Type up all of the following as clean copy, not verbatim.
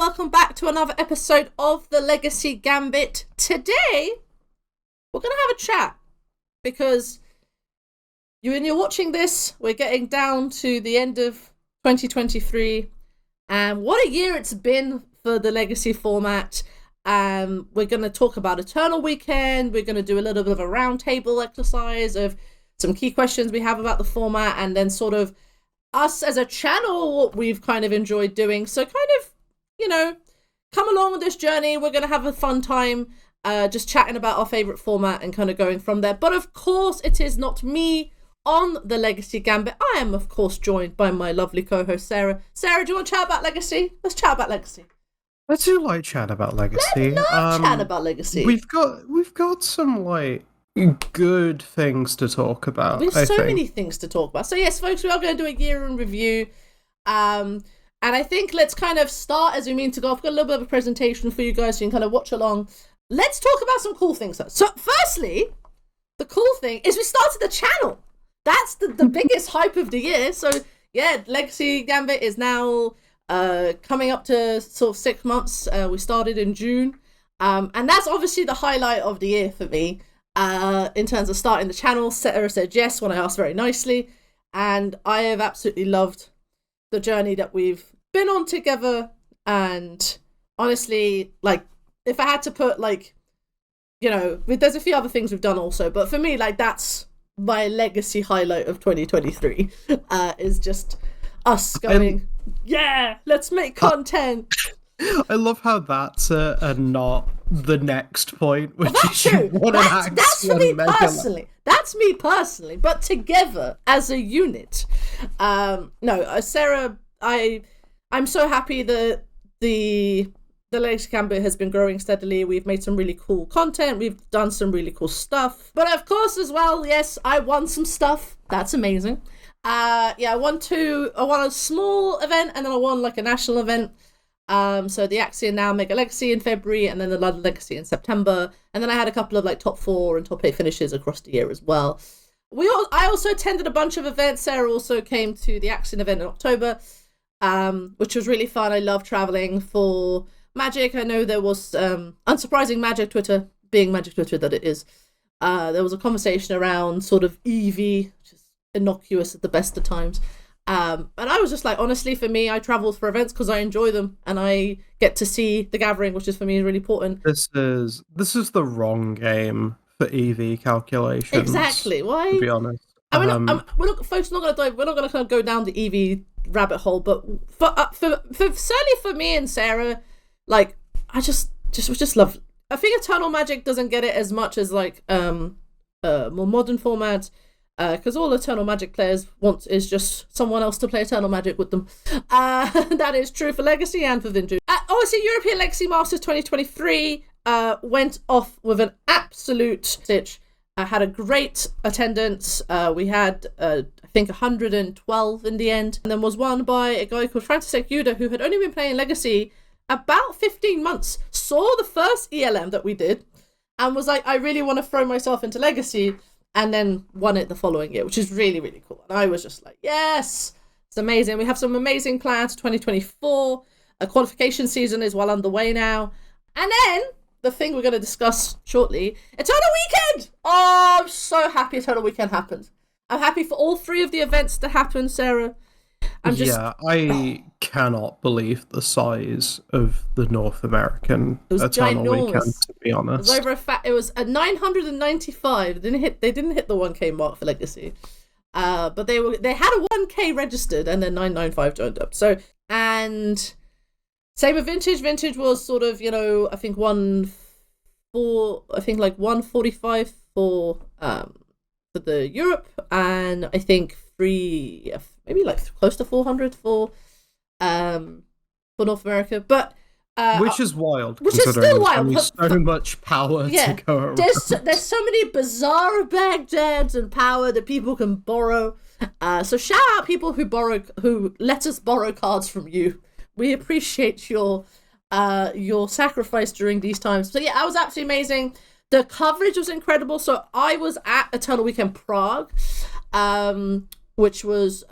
welcome back to another episode of the Legacy Gambit. Today, we're going to have a chat because when you're watching this, we're getting down to the end of 2023, and what a year it's been for the Legacy format. We're going to talk about Eternal Weekend. We're going to do a little bit of a roundtable exercise of some key questions we have about the format, and then sort of us as a channel, what we've kind of enjoyed doing. So kind of, come along with this journey. We're going to have a fun time just chatting about our favourite format and kind of going from there. But of course, it is not me on the Legacy Gambit. I am, of course, joined by my lovely co-host, Sarah. Sarah, do you want to chat about Legacy? Let's chat about Legacy. I do like chat about Legacy. Let's not chat about Legacy. We've got some, good things to talk about. We have so many things to talk about. So yes, folks, we are going to do a year in review. And I think let's kind of start as we mean to go. I've got a little bit of a presentation for you guys so you can kind of watch along. Let's talk about some cool things. So firstly, the cool thing is we started the channel. That's the biggest hype of the year. So yeah, Legacy Gambit is now coming up to sort of 6 months. We started in June. And that's obviously the highlight of the year for me. In terms of starting the channel. Sarah said yes when I asked very nicely, and I have absolutely loved the journey that we've been on together. And honestly, if I had to put there's a few other things we've done also, but for me, that's my legacy highlight of 2023 is just us going, yeah, let's make content. I love how that's not the next point, which that's true. That's for me personally. That's me personally, but together as a unit. Sarah, I'm so happy that the Legacy Gambit has been growing steadily. We've made some really cool content. We've done some really cool stuff. But of course, as well, yes, I won some stuff. That's amazing. I won a small event, and then I won a national event. So the Axion Now Mega Legacy in February, and then the London Legacy in September, and then I had a couple of top 4 and top 8 finishes across the year as well. I also attended a bunch of events. Sarah also came to the Axion event in October, which was really fun. I love traveling for Magic. I know there was unsurprising Magic Twitter, being Magic Twitter that it is. There was a conversation around sort of EV, which is innocuous at the best of times. And I was just honestly, for me, I travel for events because I enjoy them and I get to see the gathering, which is for me really important. This is the wrong game for EV calculations. Exactly. Why? To be honest, we're not, folks. Not going to dive. We're not going to kind of go down the EV rabbit hole. But for certainly for me and Sarah, I just love. I think Eternal Magic doesn't get it as much as more modern formats. Because all Eternal Magic players want is just someone else to play Eternal Magic with them. That is true for Legacy and for Vintage. Obviously, European Legacy Masters 2023 went off with an absolute stitch. Had a great attendance. We had, I think, 112 in the end. And then was won by a guy called František Juda, who had only been playing Legacy about 15 months. Saw the first ELM that we did and was I really want to throw myself into Legacy. And then won it the following year, which is really, really cool. And I was just yes, it's amazing. We have some amazing plans for 2024. A qualification season is well underway now. And then, the thing we're going to discuss shortly, Eternal Weekend! Oh, I'm so happy Eternal Weekend happened. I'm happy for all 3 of the events to happen, Sarah. I cannot believe the size of the North American Eternal Weekend, to be honest. It was a 995. They didn't hit the 1K mark for Legacy. But they had a 1K registered and then 995 joined up. So, and same with Vintage. Vintage was sort of, I think 145 for the Europe, and I think maybe close to 400 for North America, but which is wild. Which is still wild. There's so much power to go around. There's so many bizarre Bagdads and power that people can borrow. So shout out people who let us borrow cards from you. We appreciate your sacrifice during these times. So yeah, that was absolutely amazing. The coverage was incredible. So I was at Eternal Weekend Prague, which was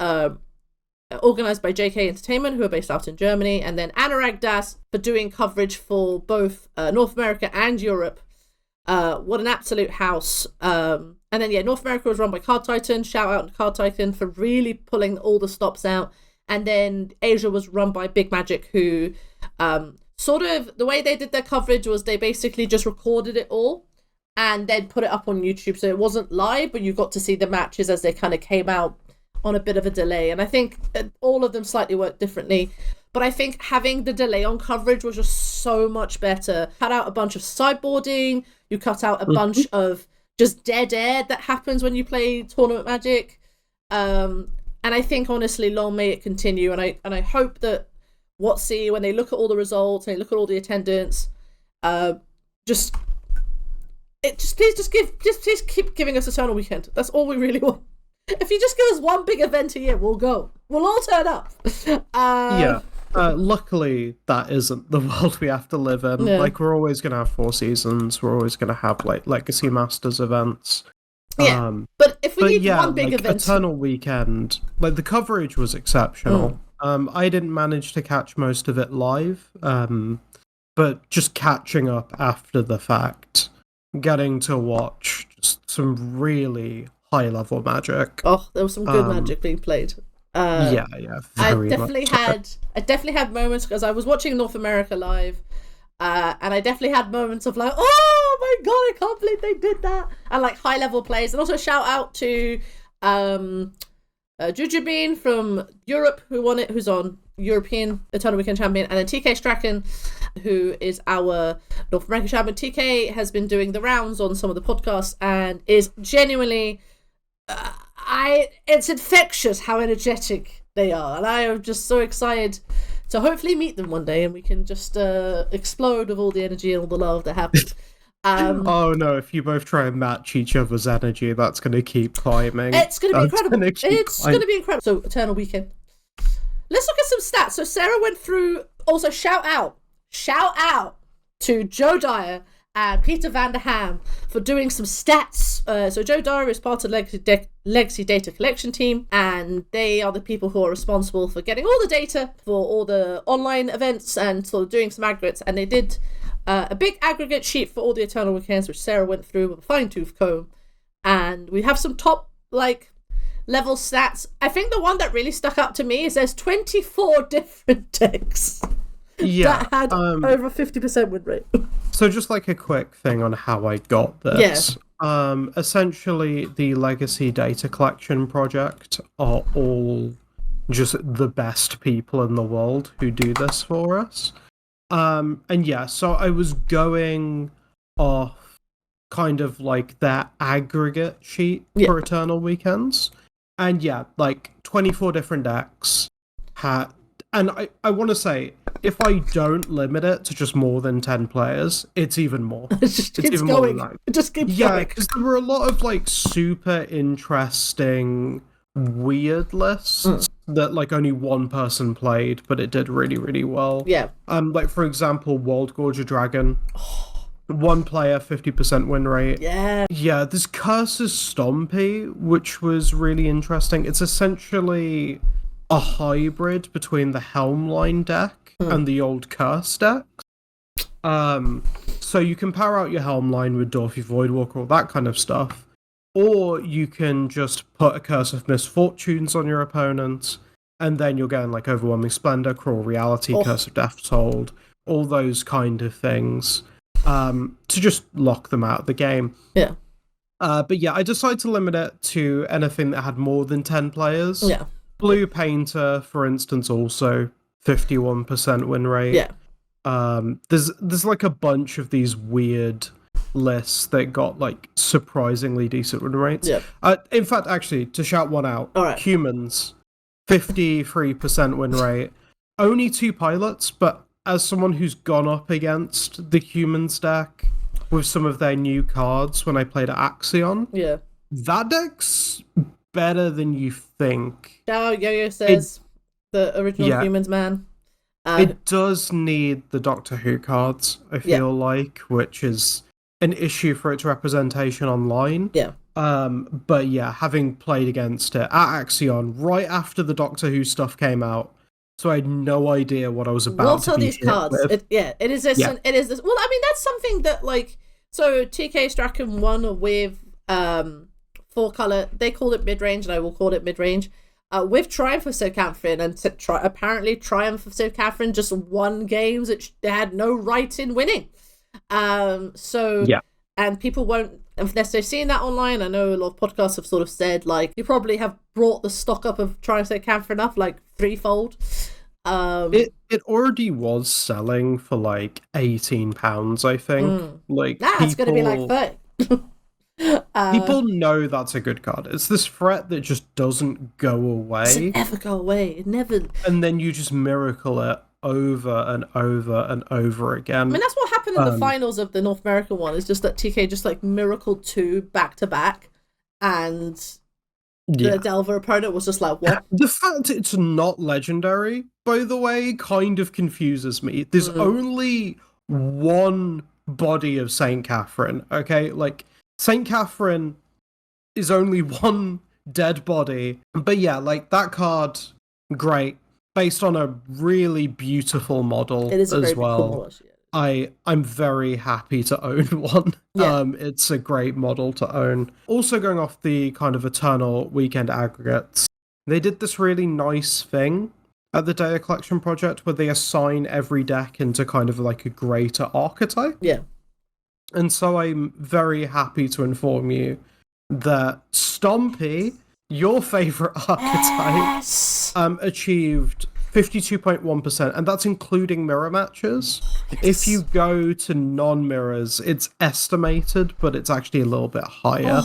organised by JK Entertainment, who are based out in Germany, and then Anurag Das for doing coverage for both North America and Europe. What an absolute house. And then, North America was run by Card Titan. Shout out to Card Titan for really pulling all the stops out. And then Asia was run by Big Magic, who sort of, the way they did their coverage was they basically just recorded it all and then put it up on YouTube. So it wasn't live, but you got to see the matches as they kind of came out on a bit of a delay. And I think all of them slightly worked differently. But I think having the delay on coverage was just so much better. Cut out a bunch of sideboarding. You cut out a bunch of just dead air that happens when you play Tournament Magic. And I think, honestly, long may it continue. And I hope that WotC, when they look at all the results, and they look at all the attendance, please keep giving us Eternal Weekend. That's all we really want. If you just give us one big event a year, we'll go. We'll all turn up. Luckily, that isn't the world we have to live in. Yeah. Like, we're always going to have 4 seasons. We're always going to have, like, Legacy Masters events. Yeah, but if we need one big event... Eternal Weekend, like, the coverage was exceptional. I didn't manage to catch most of it live, but just catching up after the fact, getting to watch just some really high-level Magic. Oh, there was some good Magic being played. Very I definitely had moments, because I was watching North America live, and I definitely had moments of like, oh my god, I can't believe they did that, and like high level plays. And also shout out to Jujubin from Europe, who won it, who's on European Eternal Weekend champion, and then TK Strachan, who is our North American champion. TK has been doing the rounds on some of the podcasts and is genuinely it's infectious how energetic they are, and I am just so excited to hopefully meet them one day and we can just explode with all the energy and all the love that happened. Oh no, if you both try and match each other's energy, that's going to keep climbing. It's going to be incredible. It's going to be incredible. So, Eternal Weekend. Let's look at some stats. So, Sarah went through, also shout out to Joe Dyer and Peter Van der Ham for doing some stats. So Joe Dyer is part of the Legacy Data Collection team, and they are the people who are responsible for getting all the data for all the online events and sort of doing some aggregates. And they did a big aggregate sheet for all the Eternal Weekends, which Sarah went through with a fine-tooth comb. And we have some top, level stats. I think the one that really stuck out to me is there's 24 different decks. That had over 50% win rate. So just like a quick thing on how I got this. Yeah. Essentially, the Legacy Data Collection Project are all just the best people in the world who do this for us. So I was going off kind of like their aggregate sheet for Eternal Weekends. And 24 different decks had... And I want to say, if I don't limit it to just more than 10 players, it's even more. It's even more than that. It just keeps going. Yeah, because there were a lot of super interesting, weird lists that only one person played, but it did really, really well. Yeah. For example, World Gorger Dragon. One player, 50% win rate. Yeah. Yeah, there's Curse's Stompy, which was really interesting. It's essentially a hybrid between the Helmline deck and the old Curse deck. So you can power out your Helmline with Dorothy Voidwalker, all that kind of stuff. Or you can just put a Curse of Misfortunes on your opponent, and then you're getting Overwhelming Splendor, Cruel Reality, Curse of Death's Hold, all those kind of things, to just lock them out of the game. Yeah. I decided to limit it to anything that had more than 10 players. Yeah. Blue Painter, for instance, also 51% win rate. Yeah. There's a bunch of these weird lists that got surprisingly decent win rates. Yeah. In fact, actually, to shout one out, all right. Humans, 53% win rate. Only 2 pilots, but as someone who's gone up against the Humans deck with some of their new cards when I played at Axion, that deck's better than you think. Yo-Yo says the original Humans man. It does need the Doctor Who cards, I feel which is an issue for its representation online. Yeah. But yeah, having played against it at Axion right after the Doctor Who stuff came out, so I had no idea what I was about What to are be these hit cards? with. It is this. Yeah. It is this. Well, I mean, that's something that like. So TK Strachan won with 4-color. They called it mid range, and I will call it mid range. With Triumph of Sir Catherine, and apparently Triumph of Sir Catherine just won games that they had no right in winning. So Yeah. And people won't, unless they've seen that online. I know a lot of podcasts have sort of said, like, you probably have brought the stock up of Triumph of Sir Catherine up like threefold. It already was selling for like £18, I think. Like it's going to be like 30. People know that's a good card. It's this threat that just doesn't go away. Does it ever go away? It never. And then you just miracle it over and over and over again. I mean, that's what happened in the finals of the North American one. It's just that TK just like miracled 2 back to back, and the Delver opponent was just like, what? The fact it's not legendary, by the way, kind of confuses me. There's only one body of Saint Catherine, okay? Like, Saint Catherine is only one dead body. But yeah, like, that card, great. Based on a really beautiful model it is a as very well. Cool model, yeah. I'm very happy to own one. Yeah. It's a great model to own. Also going off the kind of Eternal Weekend aggregates, they did this really nice thing at the Data Collection Project where they assign every deck into kind of like a greater archetype. Yeah. And so I'm very happy to inform you that Stompy, your favorite archetype, achieved 52.1%, and that's including mirror matches. Yes. If you go to non-mirrors, it's estimated, but it's actually a little bit higher.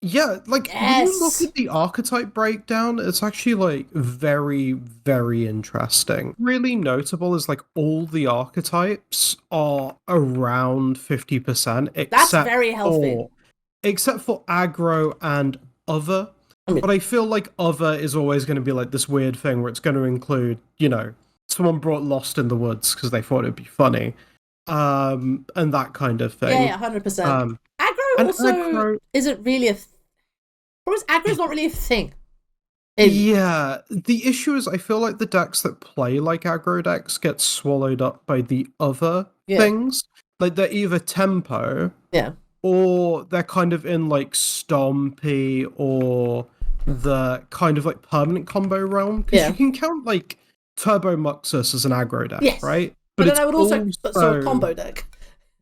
Yeah, like, when you look at the archetype breakdown, it's actually, like, very, very interesting. Really notable is, like, all the archetypes are around 50%, except that's very healthy. Except for aggro and other. But I feel like other is always going to be like this weird thing where it's going to include, you know, someone brought Lost in the Woods because they thought it'd be funny, and that kind of thing. Yeah, 100%. Aggro also isn't really a. Aggro's not really a thing. Yeah, the issue is I feel like the decks that play like aggro decks get swallowed up by the other things. Like they're either tempo, or they're kind of in like Stompy or the kind of like permanent combo realm. Because you can count like Turbo Muxus as an aggro deck, right? But then I would also so a combo deck.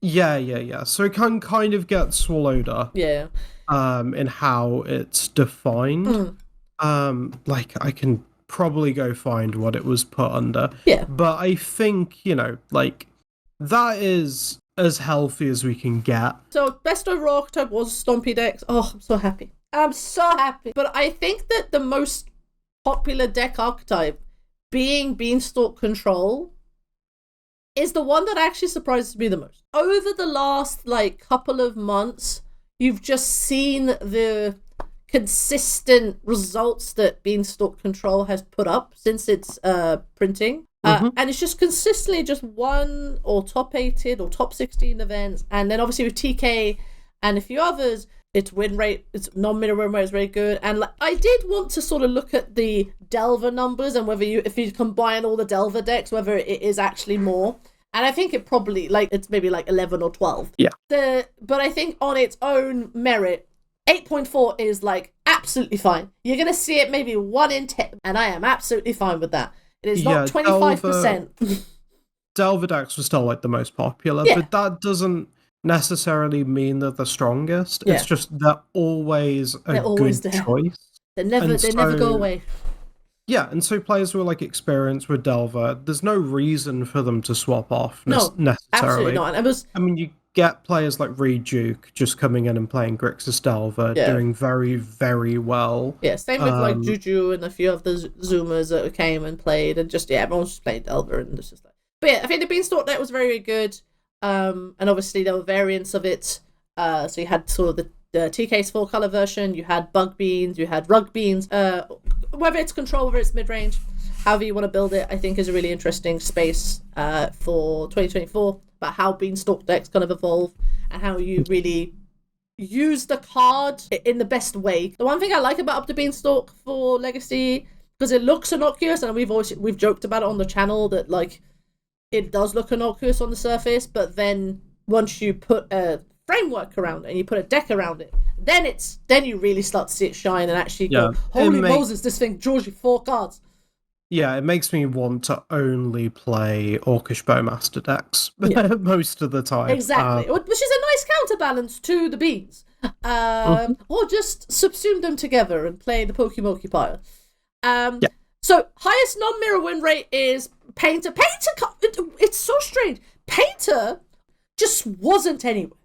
Yeah. So it can kind of get swallowed up. Yeah. In how it's defined. Like I can probably go find what it was put under. Yeah. But I think, you know, like that is as healthy as we can get. So best overall archetype was Stompy decks. Oh, I'm so happy. But I think that the most popular deck archetype, being Beanstalk Control, is the one that actually surprises me the most. Over the last like couple of months, you've just seen the consistent results that Beanstalk Control has put up since its printing. And it's just consistently just won or top 8'd or top 16 events. And then obviously with TK and a few others, its win rate, its non-mirror win rate is very good. And like, I did want to sort of look at the Delver numbers and whether if you combine all the Delver decks, whether it is actually more. And I think it probably, like, it's maybe like 11 or 12. Yeah. But I think on its own merit, 8.4 is like absolutely fine. You're going to see it maybe 1 in 10, and I am absolutely fine with that. It is not 25%. Delver decks were still like the most popular, but that doesn't necessarily mean they're the strongest. It's just they're always good choice. They never go away. Yeah, and so players who are like experienced with Delver, there's no reason for them to swap off necessarily. Absolutely not. I mean, you get players like Reed Duke just coming in and playing Grixis Delver, doing very, very well. Yeah, same with like Juju and a few of the Zoomers that came and played, and just everyone's just played Delver, and it's just like. But yeah, I think the Beanstalk deck was very, very good, and obviously there were variants of it. So you had sort of the TK's 4-color version, you had Bug Beans, you had Rug Beans. Whether it's control, whether it's mid-range, however you want to build it, I think is a really interesting space for 2024 about how Beanstalk decks kind of evolve and how you really use the card in the best way. The one thing I like about Up the Beanstalk for Legacy, because it looks innocuous, and we've joked about it on the channel that like it does look innocuous on the surface, but then once you put a framework around it and you put a deck around it, then you really start to see it shine and actually go, holy Moses, this thing draws you 4 cards. Yeah, it makes me want to only play Orcish Bowmaster decks most of the time. Exactly, which is a nice counterbalance to the beans. Or just subsume them together and play the Pokemon Pile. So, highest non-mirror win rate is Painter. It's so strange. Painter just wasn't anywhere.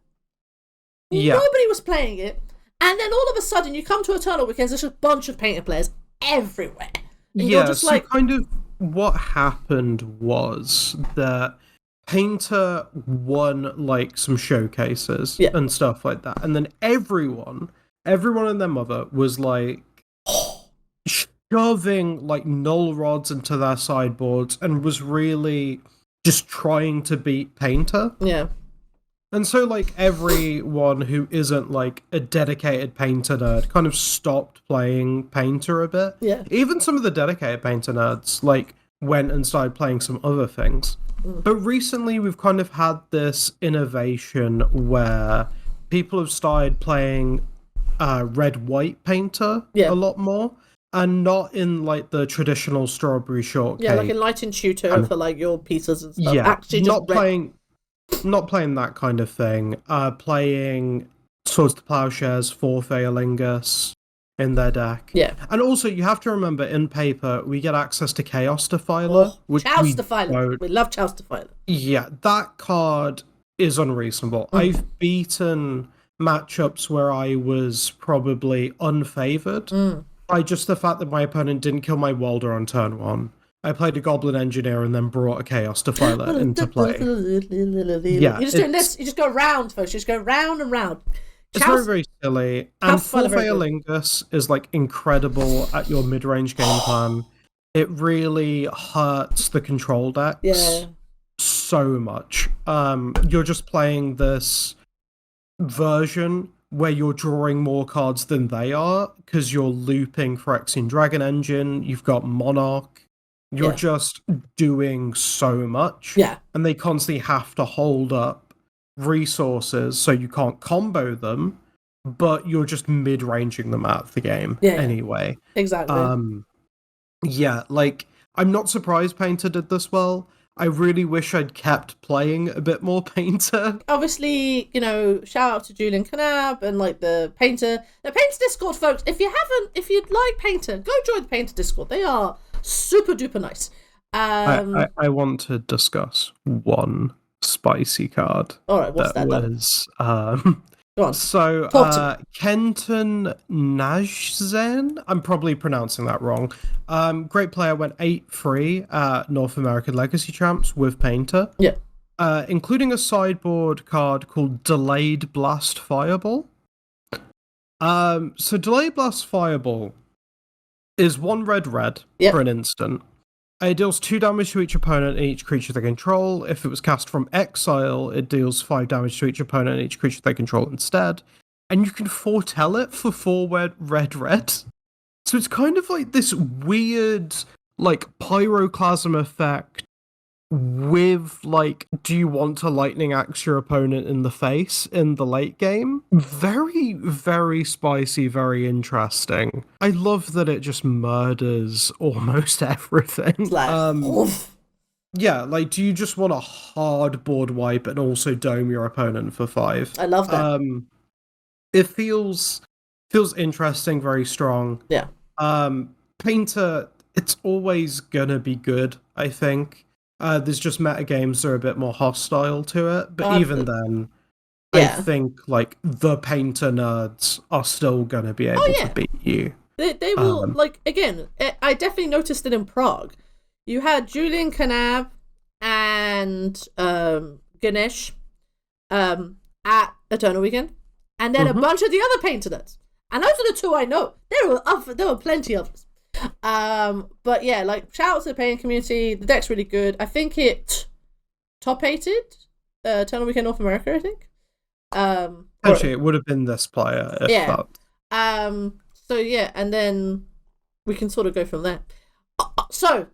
Yeah. Nobody was playing it. And then all of a sudden, you come to Eternal Weekends, there's a bunch of Painter players everywhere. And yeah, so like, kind of what happened was that Painter won like some showcases and stuff like that. And then everyone and their mother was like shoving like null rods into their sideboards and was really just trying to beat Painter. Yeah. And so, like, everyone who isn't, like, a dedicated Painter nerd kind of stopped playing Painter a bit. Yeah. Even some of the dedicated Painter nerds, like, went and started playing some other things. But recently, we've kind of had this innovation where people have started playing red-white Painter a lot more. And not in, like, the traditional strawberry shortcake. Yeah, like Enlightened Tutor for, like, your pieces and stuff. Yeah, actually just not playing that kind of thing. Playing Swords to Plowshares for Phaeolingus in their deck. Yeah. And also, you have to remember, in paper, we get access to Chaos Defiler. Chaos Defiler. We love Chaos Defiler. Yeah, that card is unreasonable. I've beaten matchups where I was probably unfavored by just the fact that my opponent didn't kill my Walder on turn 1. I played a Goblin Engineer and then brought a Chaos Defiler into play. Yeah, you're just doing this. You just go round, folks. You just go round and round. It's very, very silly. And Phaeolingus is like incredible at your mid-range game plan. It really hurts the control decks so much. You're just playing this version where you're drawing more cards than they are because you're looping Phyrexian Dragon Engine. You've got Monarch. You're just doing so much. Yeah. And they constantly have to hold up resources so you can't combo them, but you're just mid-ranging them out of the game anyway. Exactly. Yeah, like, I'm not surprised Painter did this well. I really wish I'd kept playing a bit more Painter. Obviously, you know, shout out to Julian Canab and like the Painter Discord, folks. If you'd like Painter, go join the Painter Discord. They are super duper nice. I want to discuss one spicy card. All right, what's that? Was go on. So Kenton Najzen, I'm probably pronouncing that wrong. Great player, went 8-3 at North American Legacy Champs with Painter. Yeah. Including a sideboard card called Delayed Blast Fireball. So Delayed Blast Fireball is 1 red for an instant. It deals 2 damage to each opponent and each creature they control. If it was cast from exile, it deals 5 damage to each opponent and each creature they control instead. And you can foretell it for 4 red. So it's kind of like this weird, like, pyroclasm effect with, like, do you want to lightning axe your opponent in the face in the late game? Very, very spicy, very interesting. I love that it just murders almost everything. Yeah, like, do you just want a hard board wipe and also dome your opponent for 5? I love that. It feels interesting, very strong. Yeah. Painter, it's always gonna be good, I think. There's just metagames that are a bit more hostile to it, but even then, I think like the Painter nerds are still gonna be able to beat you. They will, like, again, I definitely noticed it in Prague. You had Julian Canab and Ganesh at Eternal Weekend, and then a bunch of the other Painter nerds. And those are the 2 I know. There were plenty others. But yeah, like, shout out to the Painter community. The deck's really good. I think it top 8'd Eternal Weekend North America, I think. Actually, it would have been this player if that. So yeah, and then we can sort of go from there. So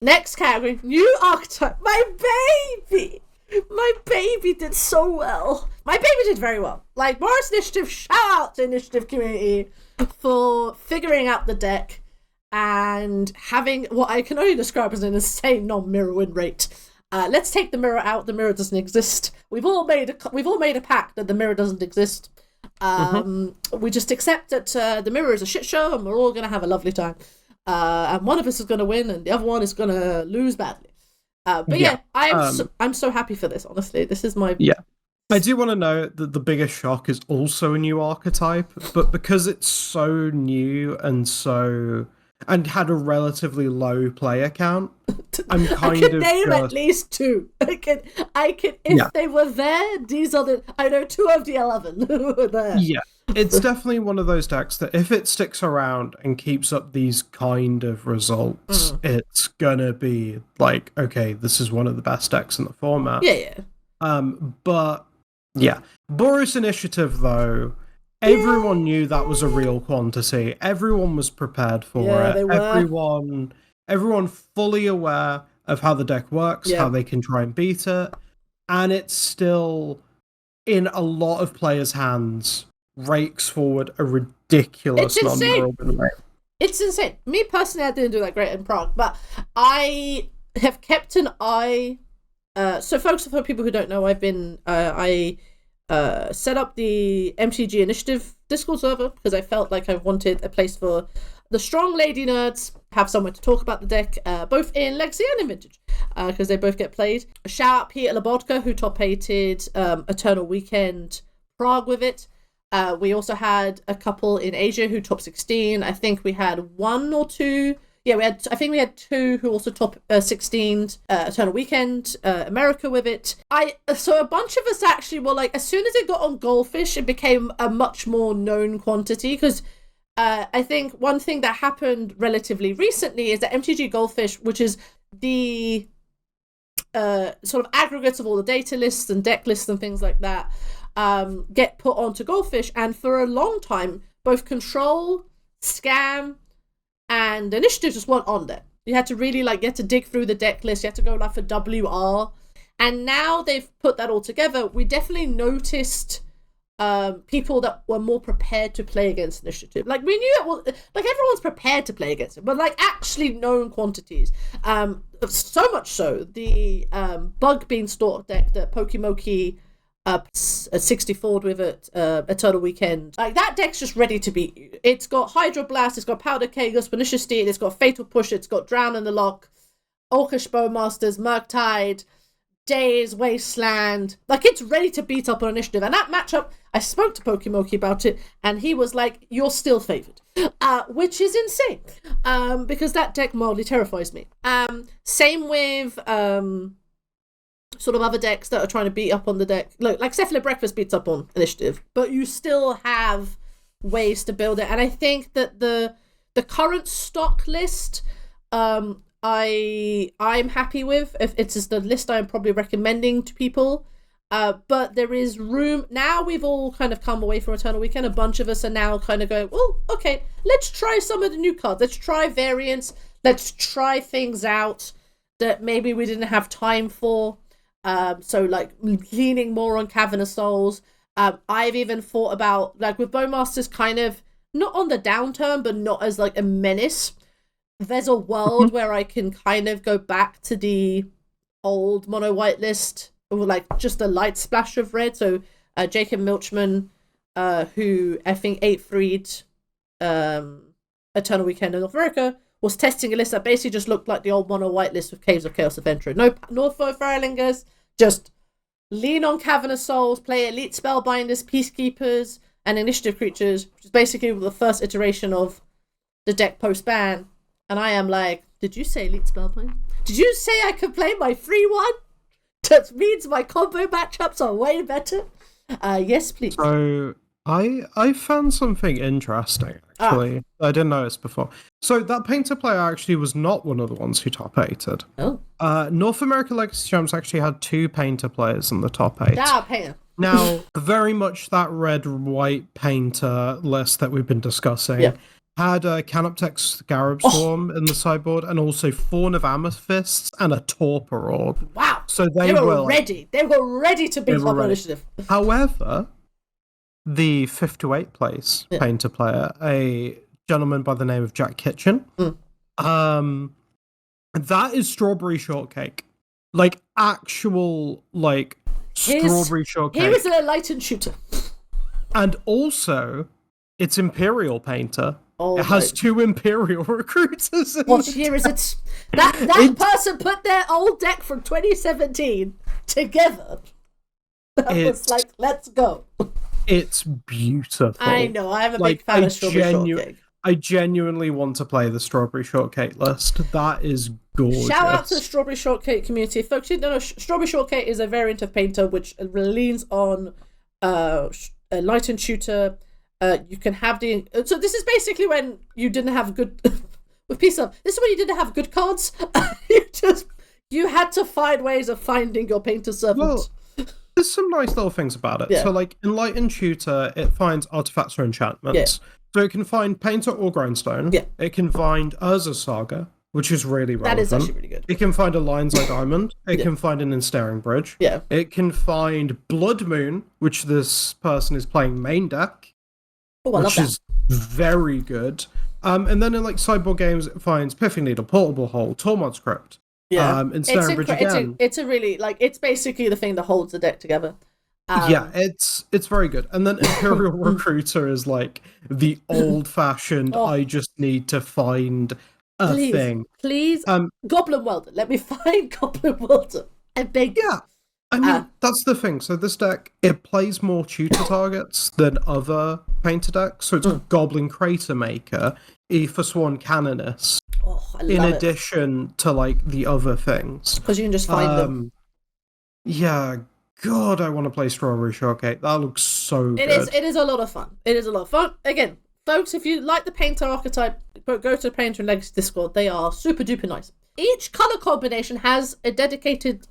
next category, new archetype. My baby did so well. My baby did very well. Like, Boris Initiative, shout out to Initiative community for figuring out the deck and having what I can only describe as an insane non-mirror win rate. Let's take the mirror out. The mirror doesn't exist. We've all made a pact that the mirror doesn't exist. We just accept that the mirror is a shit show, and we're all gonna have a lovely time. And one of us is gonna win, and the other one is gonna lose badly. But yeah, I'm so happy for this. Honestly, this is my I do want to note that the biggest shock is also a new archetype, but because it's so new and had a relatively low player count, I can name at least 2. I can if they were there, these are I know 2 of the 11 who were there. Yeah. It's definitely one of those decks that if it sticks around and keeps up these kind of results, it's gonna be like, okay, this is one of the best decks in the format. Yeah. But yeah. Boris Initiative though, everyone knew that was a real quantity. Everyone was prepared for it. They were. Everyone fully aware of how the deck works, how they can try and beat it, and it's still in a lot of players' hands rakes forward a ridiculous non-mirror win rate. It's insane. Me personally, I didn't do that great in Prague, but I have kept an eye. So, folks, for people who don't know, I set up the MTG Initiative Discord server because I felt like I wanted a place for the strong lady nerds have somewhere to talk about the deck, both in Legacy and in Vintage, because they both get played. Shout out Peter Labodka, who top-8'd Eternal Weekend Prague with it. We also had a couple in Asia who top 16. I think we had 1 or 2. Yeah, I think we had 2 who also top 16'd Eternal Weekend America with it. So a bunch of us actually were like, as soon as it got on Goldfish, it became a much more known quantity because I think one thing that happened relatively recently is that MTG Goldfish, which is the sort of aggregates of all the data lists and deck lists and things like that, get put onto Goldfish, and for a long time both Control, Scam, and Initiative just weren't on there. You had to really you had to dig through the deck list, you had to go for WR, and now they've put that all together. We definitely noticed people that were more prepared to play against Initiative. Like, we knew it was everyone's prepared to play against it, but actually known quantities. So much so the Bug Beanstalk deck that Pokimoki 64 with it, Eternal Weekend. That deck's just ready to beat you. It's got Hydro Blast, it's got Powder Keg, Pernicious Steed, it's got Fatal Push, it's got Drown in the Lock, Orcish Bowmasters, Murktide, Days, Wasteland. It's ready to beat up on Initiative. And that matchup, I spoke to Pokimoki about it, and he was like, you're still favoured. Which is insane. Because that deck mildly terrifies me. Same with sort of other decks that are trying to beat up on the deck. Look, like Cephalid Breakfast beats up on Initiative, but you still have ways to build it. And I think that the current stock list, I'm happy with. If it's the list I'm probably recommending to people. But there is room. Now we've all kind of come away from Eternal Weekend. A bunch of us are now kind of going, well, okay, let's try some of the new cards. Let's try variants. Let's try things out that maybe we didn't have time for. So leaning more on Cavernous Souls. I've even thought about, with Bowmasters kind of not on the downturn, but not as a menace. There's a world where I can kind of go back to the old mono white list with just a light splash of red. So Jacob Milchman, who I think 8-3'd Eternal Weekend in North America, was testing a list that basically just looked like the old mono white list with Caves of Chaos Adventure. No Northfoe Farlingers, just lean on Cavernous Souls, play Elite Spellbinders, Peacekeepers, and Initiative creatures, which is basically the first iteration of the deck post-ban. And I am like, did you say Elite Spellbinder? Did you say I could play my free one? That means my combo matchups are way better? Yes, please. So, I found something interesting actually. I didn't notice before. So that painter player actually was not one of the ones who top 8'd. Oh. North America Legacy Champs actually had 2 painter players in the top 8. Painter. Now, very much that red-white painter list that we've been discussing had a Canoptex Garib Swarm in the sideboard, and also Fawn of Amethysts and a Torpor Orb. Wow! So they were ready. They were ready to beat Top Initiative. However, the 5th to 8th place painter player, a gentleman by the name of Jack Kitchen, that is Strawberry Shortcake. Like, actual, like, strawberry shortcake. Here is an enlightened shooter. And also, it's Imperial Painter. It has 2 Imperial recruiters. What year is it? That person put their old deck from 2017 together. That was like, let's go. It's beautiful. I know, I'm a big fan of Strawberry Shortcake. I genuinely want to play the Strawberry Shortcake list. That is gorgeous. Shout out to the Strawberry Shortcake community. Folks, you know, Strawberry Shortcake is a variant of Painter which leans on a lightened shooter. You can have the... So this is basically when you didn't have good... with Peace Up, this is when you didn't have good cards. You had to find ways of finding your Painter servant. Well, there's some nice little things about it. Yeah. So, like, Enlightened Shooter, it finds artifacts or enchantments. Yeah. So it can find Painter or Grindstone. Yeah. It can find Urza Saga, which is really relevant. That is actually really good. It can find a Lion's Eye Diamond. It can find an Ensnaring Bridge. Yeah. It can find Blood Moon, which this person is playing main deck. Oh, I love that. Which is very good. And then in, like, sideboard games, it finds Piffing Needle, Portable Hole, Tormod's Crypt. Yeah. Ensnaring Bridge again. It's a really, like, it's basically the thing that holds the deck together. Yeah, it's very good. And then Imperial Recruiter is like the old-fashioned, I just need to find a thing. Please, Goblin Welder. Let me find Goblin Welder. I beg. Yeah, I mean, that's the thing. So this deck, it plays more tutor targets than other Painter decks. So it's Goblin Crater Maker, Aether Sworn Canonist, in addition to, like, the other things. Because you can just find them. Yeah, God, I want to play Strawberry Shortcake. That looks so good. It is a lot of fun. It is a lot of fun. Again, folks, if you like the Painter archetype, go to the Painter and Legacy Discord. They are super duper nice. Each color combination has a dedicated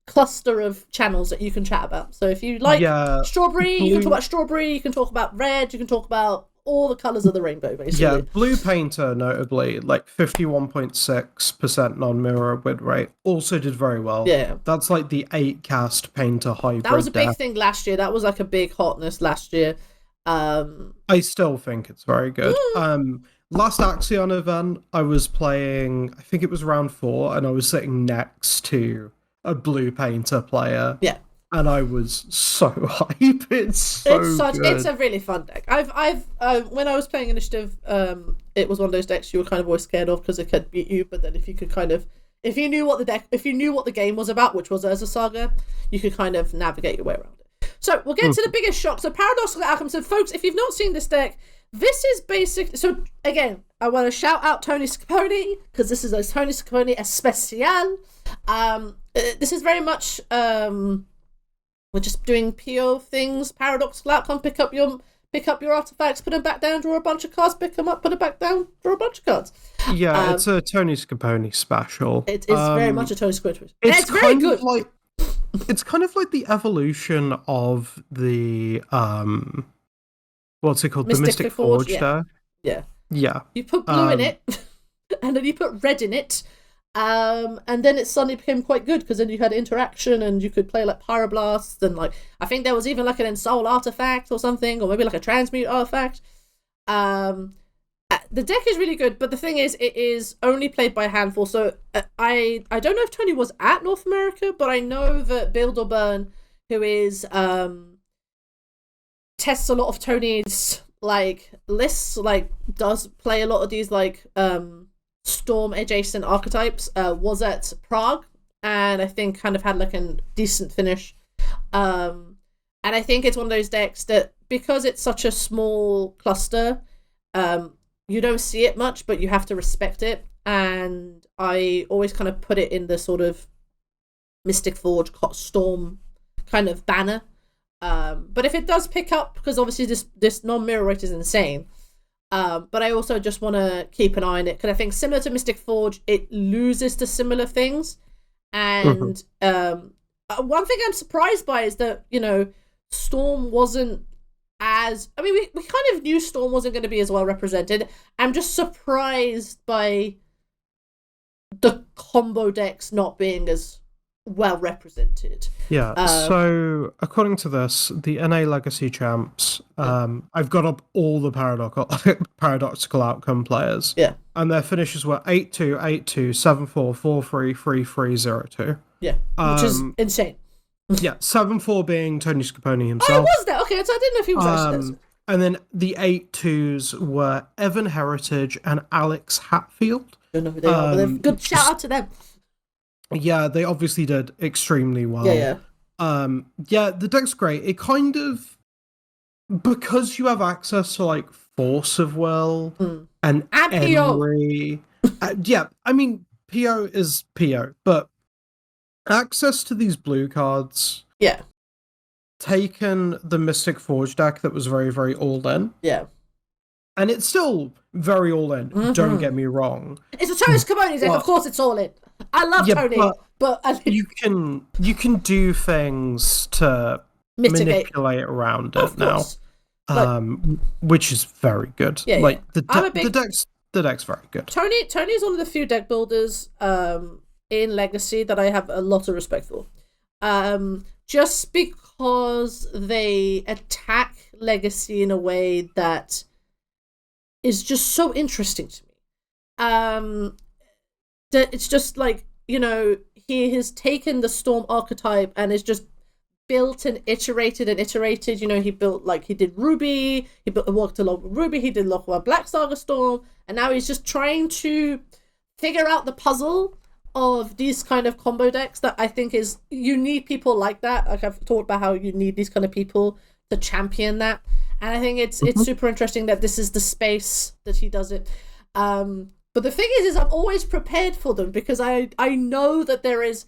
cluster of channels that you can chat about. So if you like strawberry, you can talk about strawberry. You can talk about red. You can talk about all the colors of the rainbow, basically. Yeah, Blue Painter, notably, like 51.6% non-mirror win rate, also did very well. Yeah. That's like the 8-cast Painter hybrid. That was a big thing last year. That was like a big hotness last year. I still think it's very good. Last Axion event, I was playing, I think it was round 4, and I was sitting next to a Blue Painter player. Yeah. And I was so hype. It's good. It's a really fun deck. I've when I was playing Initiative, it was one of those decks you were kind of always scared of because it could beat you. But then if you knew what the game was about, which was Urza Saga, you could kind of navigate your way around it. So we'll get to the biggest shock. So Paradoxical Alchemy. So folks, if you've not seen this deck, this is basic. So again, I want to shout out Tony Scapone because this is a Tony Scapone especial. This is very much we're just doing PO things. Paradoxical Outcome. Pick up your artifacts, put them back down, draw a bunch of cards, pick them up, put them back down, draw a bunch of cards. Yeah, it's a Tony Scapone special. It is very much a Tony Scapone. It's very good. It's kind of like the evolution of the what's it called? The Mystic Forge there. Yeah. Yeah. You put blue in it, and then you put red in it. And then it suddenly became quite good because then you had interaction and you could play like Pyroblast and like I think there was even like an Ensoul artifact or something, or maybe like a Transmute artifact. The deck is really good, but the thing is, it is only played by a handful. So I don't know if Tony was at North America, but I know that Build or Burn, who is tests a lot of Tony's like lists, like does play a lot of these like Storm adjacent archetypes, was at Prague and I think kind of had like a decent finish, and I think it's one of those decks that because it's such a small cluster, you don't see it much but you have to respect it, and I always kind of put it in the sort of Mystic Forge Storm kind of banner But if it does pick up, because obviously this non-mirror rate is insane. But I also just want to keep an eye on it, because I think similar to Mystic Forge, it loses to similar things. And one thing I'm surprised by is that, Storm wasn't as... I mean, we kind of knew Storm wasn't going to be as well represented. I'm just surprised by the combo decks not being as well represented. Yeah, so according to this, the NA Legacy champs, I've got up all the paradoxical outcome players. Yeah. And their finishes were 8-2, 8-2, 7-4, 4-3, 3-3, 0-2. Yeah, which is insane. Yeah, 7-4 being Tony Scaponi himself. Oh, was that? Okay, so I didn't know if he was actually... And then the 8-2s were Evan Heritage and Alex Hatfield. I don't know who they are, but good shout out to them. Yeah, they obviously did extremely well. Yeah. Yeah, the deck's great. It kind of... Because you have access to, like, Force of Will and Henry... yeah, I mean, PO is PO, but access to these blue cards... Yeah. Taken the Mystic Forge deck that was very, very all-in. Yeah. And it's still very all-in, don't get me wrong. It's a Tony Scaponi deck, of course it's all-in. I love Tony, but you can do things to manipulate around it now, which is very good. Yeah, like the deck's very good. Tony's one of the few deck builders in Legacy that I have a lot of respect for, just because they attack Legacy in a way that is just so interesting to me. That it's just like, he has taken the Storm archetype and has just built and iterated. He built, like, he did Ruby, he worked along with Ruby, he did Lochwa Black Saga Storm, and now he's just trying to figure out the puzzle of these kind of combo decks that I think is, you need people like that. Like, I've talked about how you need these kind of people to champion that. And I think it's super interesting that this is the space that he does it. But the thing is I'm always prepared for them, because I know that there is,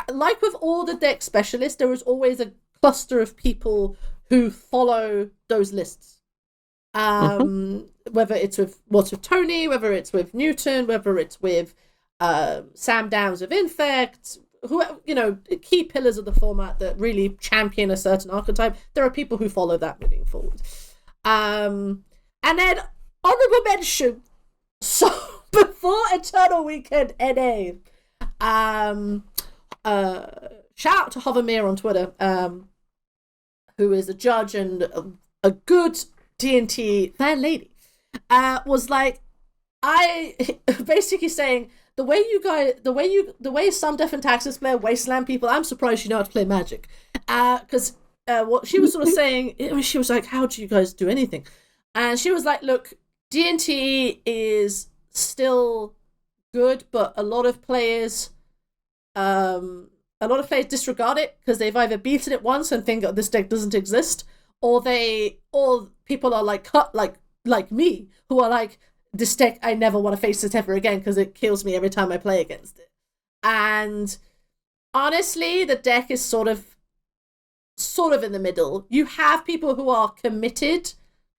like with all the deck specialists, there is always a cluster of people who follow those lists. Whether it's with Tony, whether it's with Newton, whether it's with Sam Downs of Infect, key pillars of the format that really champion a certain archetype. There are people who follow that moving forward. And then honorable mention. So before Eternal Weekend NA, shout out to Hovermere on Twitter, who is a judge and a good D&T fan lady, was like, basically saying, the way some Death and Taxes play Wasteland people, I'm surprised you know how to play Magic. Because what she was sort of saying, she was like, how do you guys do anything? And she was like, look, D&T is still good, but a lot of players disregard it because they've either beaten it once and think this deck doesn't exist, or people are like like me, who are like, this deck, I never want to face it ever again because it kills me every time I play against it. And honestly, the deck is sort of in the middle. You have people who are committed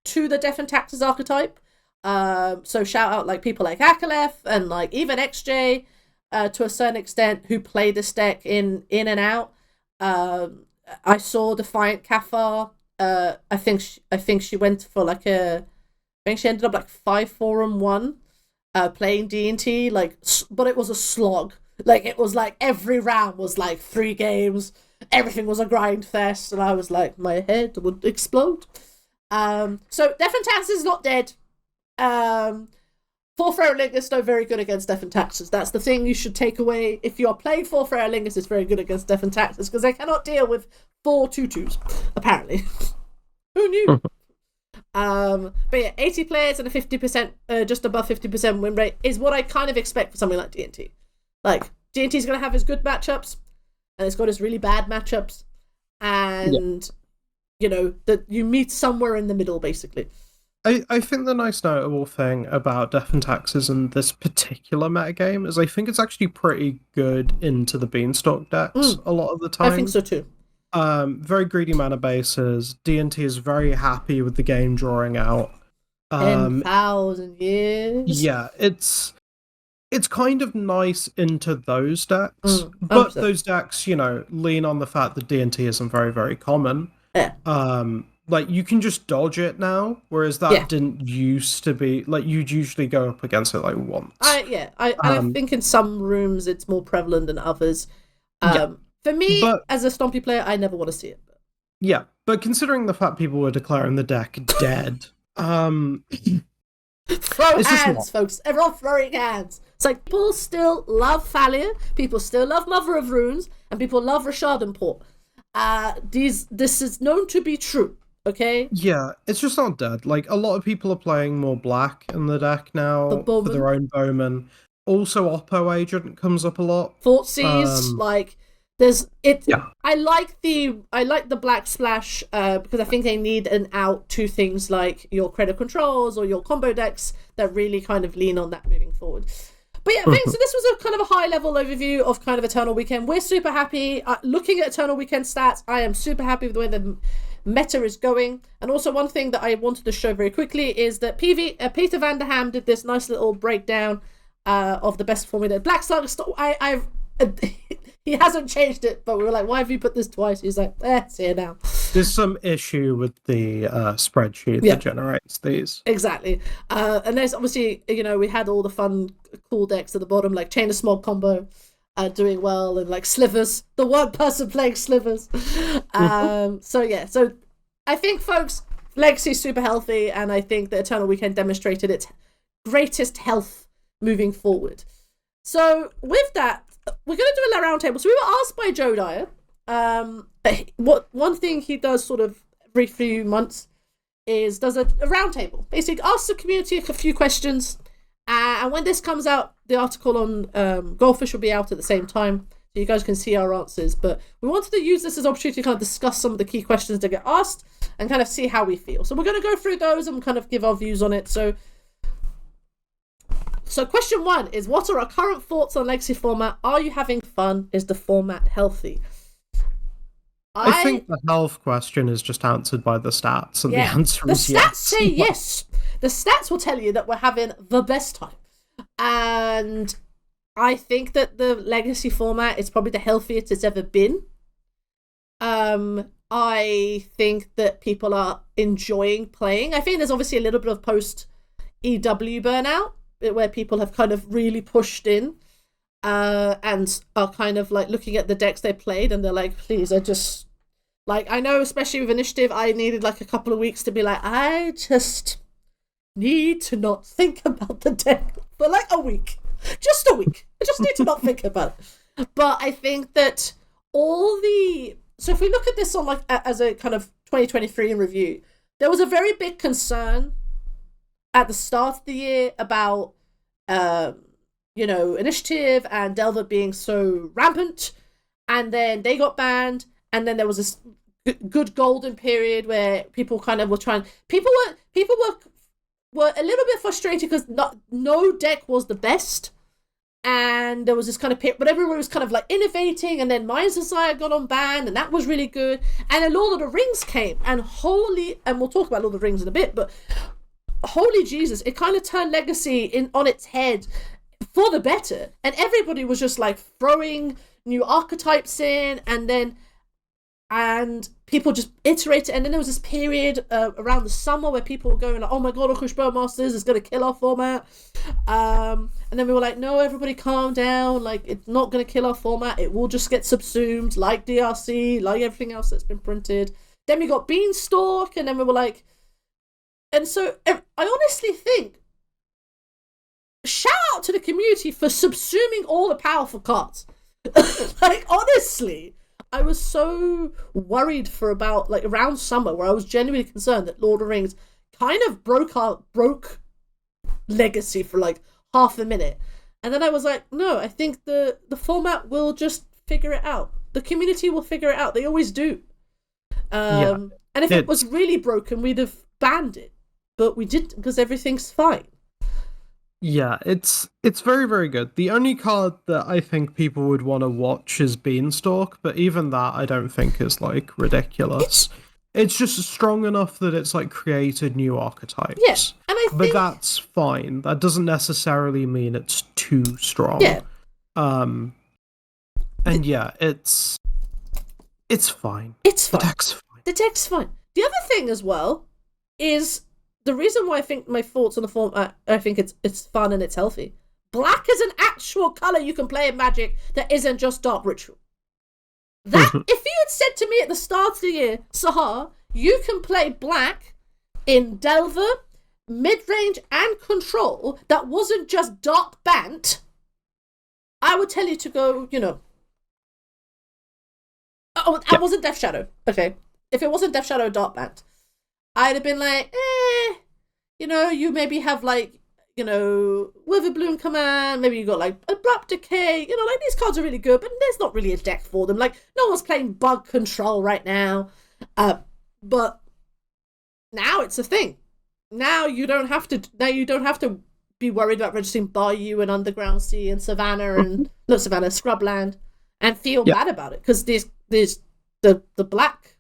to the Death and Taxes archetype. So shout out like people like Akalef and like even XJ to a certain extent, who play this deck in and out. I saw Defiant Kafar. I think she went for like I think she ended up like 5-4-1 playing D&T, like, but it was a slog. Like, it was like every round was like 3 games. Everything was a grind fest, and I was like, my head would explode. So Death and Taxes is not dead. Fourth Aerolingus is still very good against Death and Taxes. That's the thing you should take away. If you're playing Fourth Aerolingus, it's very good against Death and Taxes, because they cannot deal with 4 2/2s, apparently. Who knew? But yeah, 80 players and a 50%, just above 50% win rate is what I kind of expect for something like D&T. Like, D&T is going to have his good matchups, and it's got his really bad matchups, and that you meet somewhere in the middle, basically. I think the nice notable thing about Death and Taxes in this particular metagame is I think it's actually pretty good into the Beanstalk decks a lot of the time. I think so too. Very greedy mana bases. D&T is very happy with the game drawing out. 10,000 years. Yeah, it's kind of nice into those decks, but 100%. those decks, lean on the fact that D&T isn't very, very common. Yeah. Like, you can just dodge it now, whereas that didn't used to be. Like, you'd usually go up against it, like, once. I think in some rooms it's more prevalent than others. For me, as a Stompy player, I never want to see it. Yeah, but considering the fact people were declaring the deck dead, throw hands, folks. Everyone throwing hands. It's like, people still love Thalia, people still love Mother of Runes, and people love Rishadenport. This is known to be true, okay? Yeah, it's just not dead. Like, a lot of people are playing more black in the deck now for their own bowman. Also, Oppo Agent comes up a lot. Thoughtseize, I like the black splash because I think they need an out to things like your credit controls or your combo decks that really kind of lean on that moving forward. But yeah, thanks. So this was a kind of a high level overview of kind of Eternal Weekend. We're super happy. Looking at Eternal Weekend stats, I am super happy with the way the meta is going. And also one thing that I wanted to show very quickly is that Peter Van der Ham did this nice little breakdown of the best formula. Black Slug, he hasn't changed it, but we were like, why have you put this twice? He's like, it's here now. There's some issue with the spreadsheet that generates these. Exactly. And there's obviously, we had all the fun, cool decks at the bottom, like Chain of Smog combo doing well, and like Slivers, the one person playing Slivers. So I think, folks, Legacy is super healthy, and I think the Eternal Weekend demonstrated its greatest health moving forward. So with that, we're going to do a roundtable. So we were asked by Joe Dyer, one thing he does sort of every few months is does a roundtable. Basically asks the community a few questions, and when this comes out, the article on Goldfish will be out at the same time, so you guys can see our answers. But we wanted to use this as an opportunity to kind of discuss some of the key questions that get asked and kind of see how we feel. So we're going to go through those and kind of give our views on it. So question 1 is, what are our current thoughts on Legacy format? Are you having fun? Is the format healthy? I think the health question is just answered by the stats, and the answer is yes. The stats say yes. The stats will tell you that we're having the best time. And I think that the Legacy format is probably the healthiest it's ever been. I think that people are enjoying playing. I think there's obviously a little bit of post-EW burnout, where people have kind of really pushed in and are kind of like looking at the decks they played, and they're like, please, I know, especially with Initiative, I needed like a couple of weeks to be like, I just need to not think about the deck for like a week. Just a week. I just need to not think about it. But I think that so if we look at this on like as a kind of 2023 in review, there was a very big concern at the start of the year about Initiative and Delver being so rampant, and then they got banned, and then there was this good golden period where people kind of were people were a little bit frustrated because no deck was the best, and there was this kind of period, but everyone was kind of like innovating, and then Mind's Desire got on ban, and that was really good, and then Lord of the Rings came, and we'll talk about Lord of the Rings in a bit, but holy Jesus, it kind of turned Legacy on its head for the better, and everybody was just like throwing new archetypes in, and people just iterated, and then there was this period around the summer where people were going like, oh my god, Orcish Bowmasters is going to kill our format, and then we were like, no, everybody calm down, like, it's not going to kill our format, it will just get subsumed like DRC, like everything else that's been printed. Then we got Beanstalk, and then we were like, and so I honestly think, shout out to the community for subsuming all the powerful cards. Like, honestly, I was so worried for about like around summer, where I was genuinely concerned that Lord of the Rings kind of broke Legacy for like half a minute, and then I was like, no, I think the format will just figure it out. The community will figure it out. They always do. And if it was really broken, we'd have banned it, but we didn't, because everything's fine. Yeah, it's very, very good. The only card that I think people would want to watch is Beanstalk, but even that I don't think is like ridiculous. It's just strong enough that it's like created new archetypes. And I But think that's fine. That doesn't necessarily mean it's too strong. yeah, And yeah, it's fine. it's fine. The deck's fine. The deck's fine. The other thing as well is the reason why I think my thoughts on the format, I think it's fun and it's healthy. Black is an actual colour you can play in Magic that isn't just Dark Ritual. That, if you had said to me at the start of the year, Sahar, you can play black in Delver, mid-range, and control that wasn't just Dark Bant, I would tell you to go, Oh, that wasn't Death Shadow. Okay. If it wasn't Death Shadow Dark Bant, I'd have been like, you maybe have like, Witherbloom Command, maybe you got like Abrupt Decay, like these cards are really good, but there's not really a deck for them. Like, no one's playing Bug Control right now. But now it's a thing. Now you don't have to be worried about registering Bayou and Underground Sea and Savannah and not Savannah, Scrubland, and feel bad about it. Because there's the black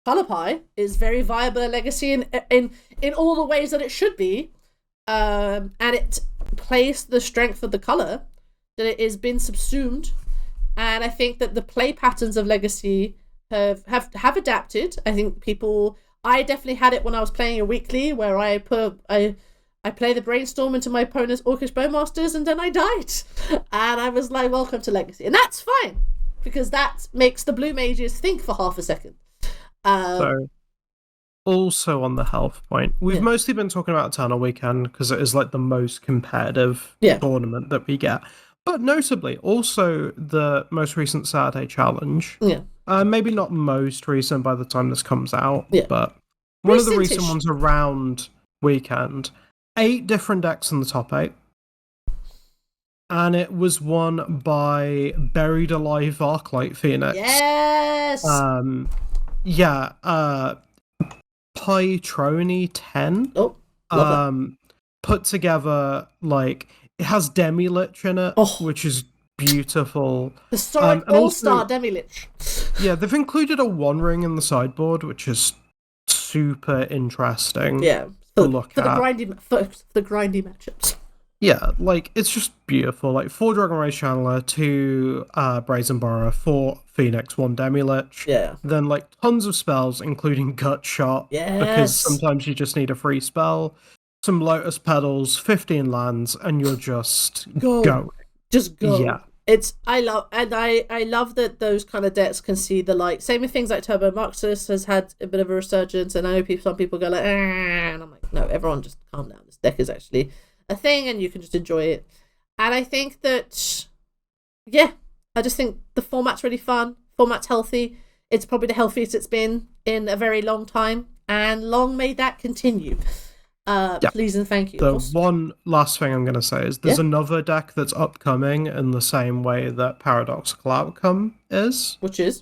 color pie is very viable in Legacy in all the ways that it should be, and it plays the strength of the color that it has been subsumed. And I think that the play patterns of Legacy have adapted. I think I definitely had it when I was playing a weekly where I play the Brainstorm into my opponent's Orcish Bowmasters and then I died, and I was like, welcome to Legacy, and that's fine because that makes the blue mages think for half a second. So, also on the health point, we've mostly been talking about Eternal Weekend because it is like the most competitive tournament that we get. But notably, also the most recent Saturday Challenge. Yeah. Maybe not most recent by the time this comes out, but one of the recent ones around Weekend. 8 different decks in the top 8. And it was won by Buried Alive Arclight Phoenix. Yes! Pytroni 10. Oh, love that. Put together, like, it has Demi-Lich in it, which is beautiful. Historic all-star Demi-Lich. Yeah, they've included a One Ring in the sideboard, which is super interesting. Yeah, to look at. For the grindy matchups. Yeah, like, it's just beautiful. Like, 4 Dragon Rage Channeler, 2 Brazen Borrower, 4 Phoenix, 1 Demi-Lich. Yeah. Then, like, tons of spells, including Gut Shot. Yes. Because sometimes you just need a free spell. Some Lotus Petals, 15 lands, and you're just going. Just go. Yeah. I love that those kind of decks can see the light. Same with things like Turbo Moxus has had a bit of a resurgence, and I know some people go like, and I'm like, no, everyone just calm down. This deck is actually a thing and you can just enjoy it. And I think that I just think the format's really fun. Format's healthy. It's probably the healthiest it's been in a very long time, and long may that continue. Please and thank you. The one last thing I'm going to say is there's another deck that's upcoming in the same way that Paradoxical Outcome is. Which is?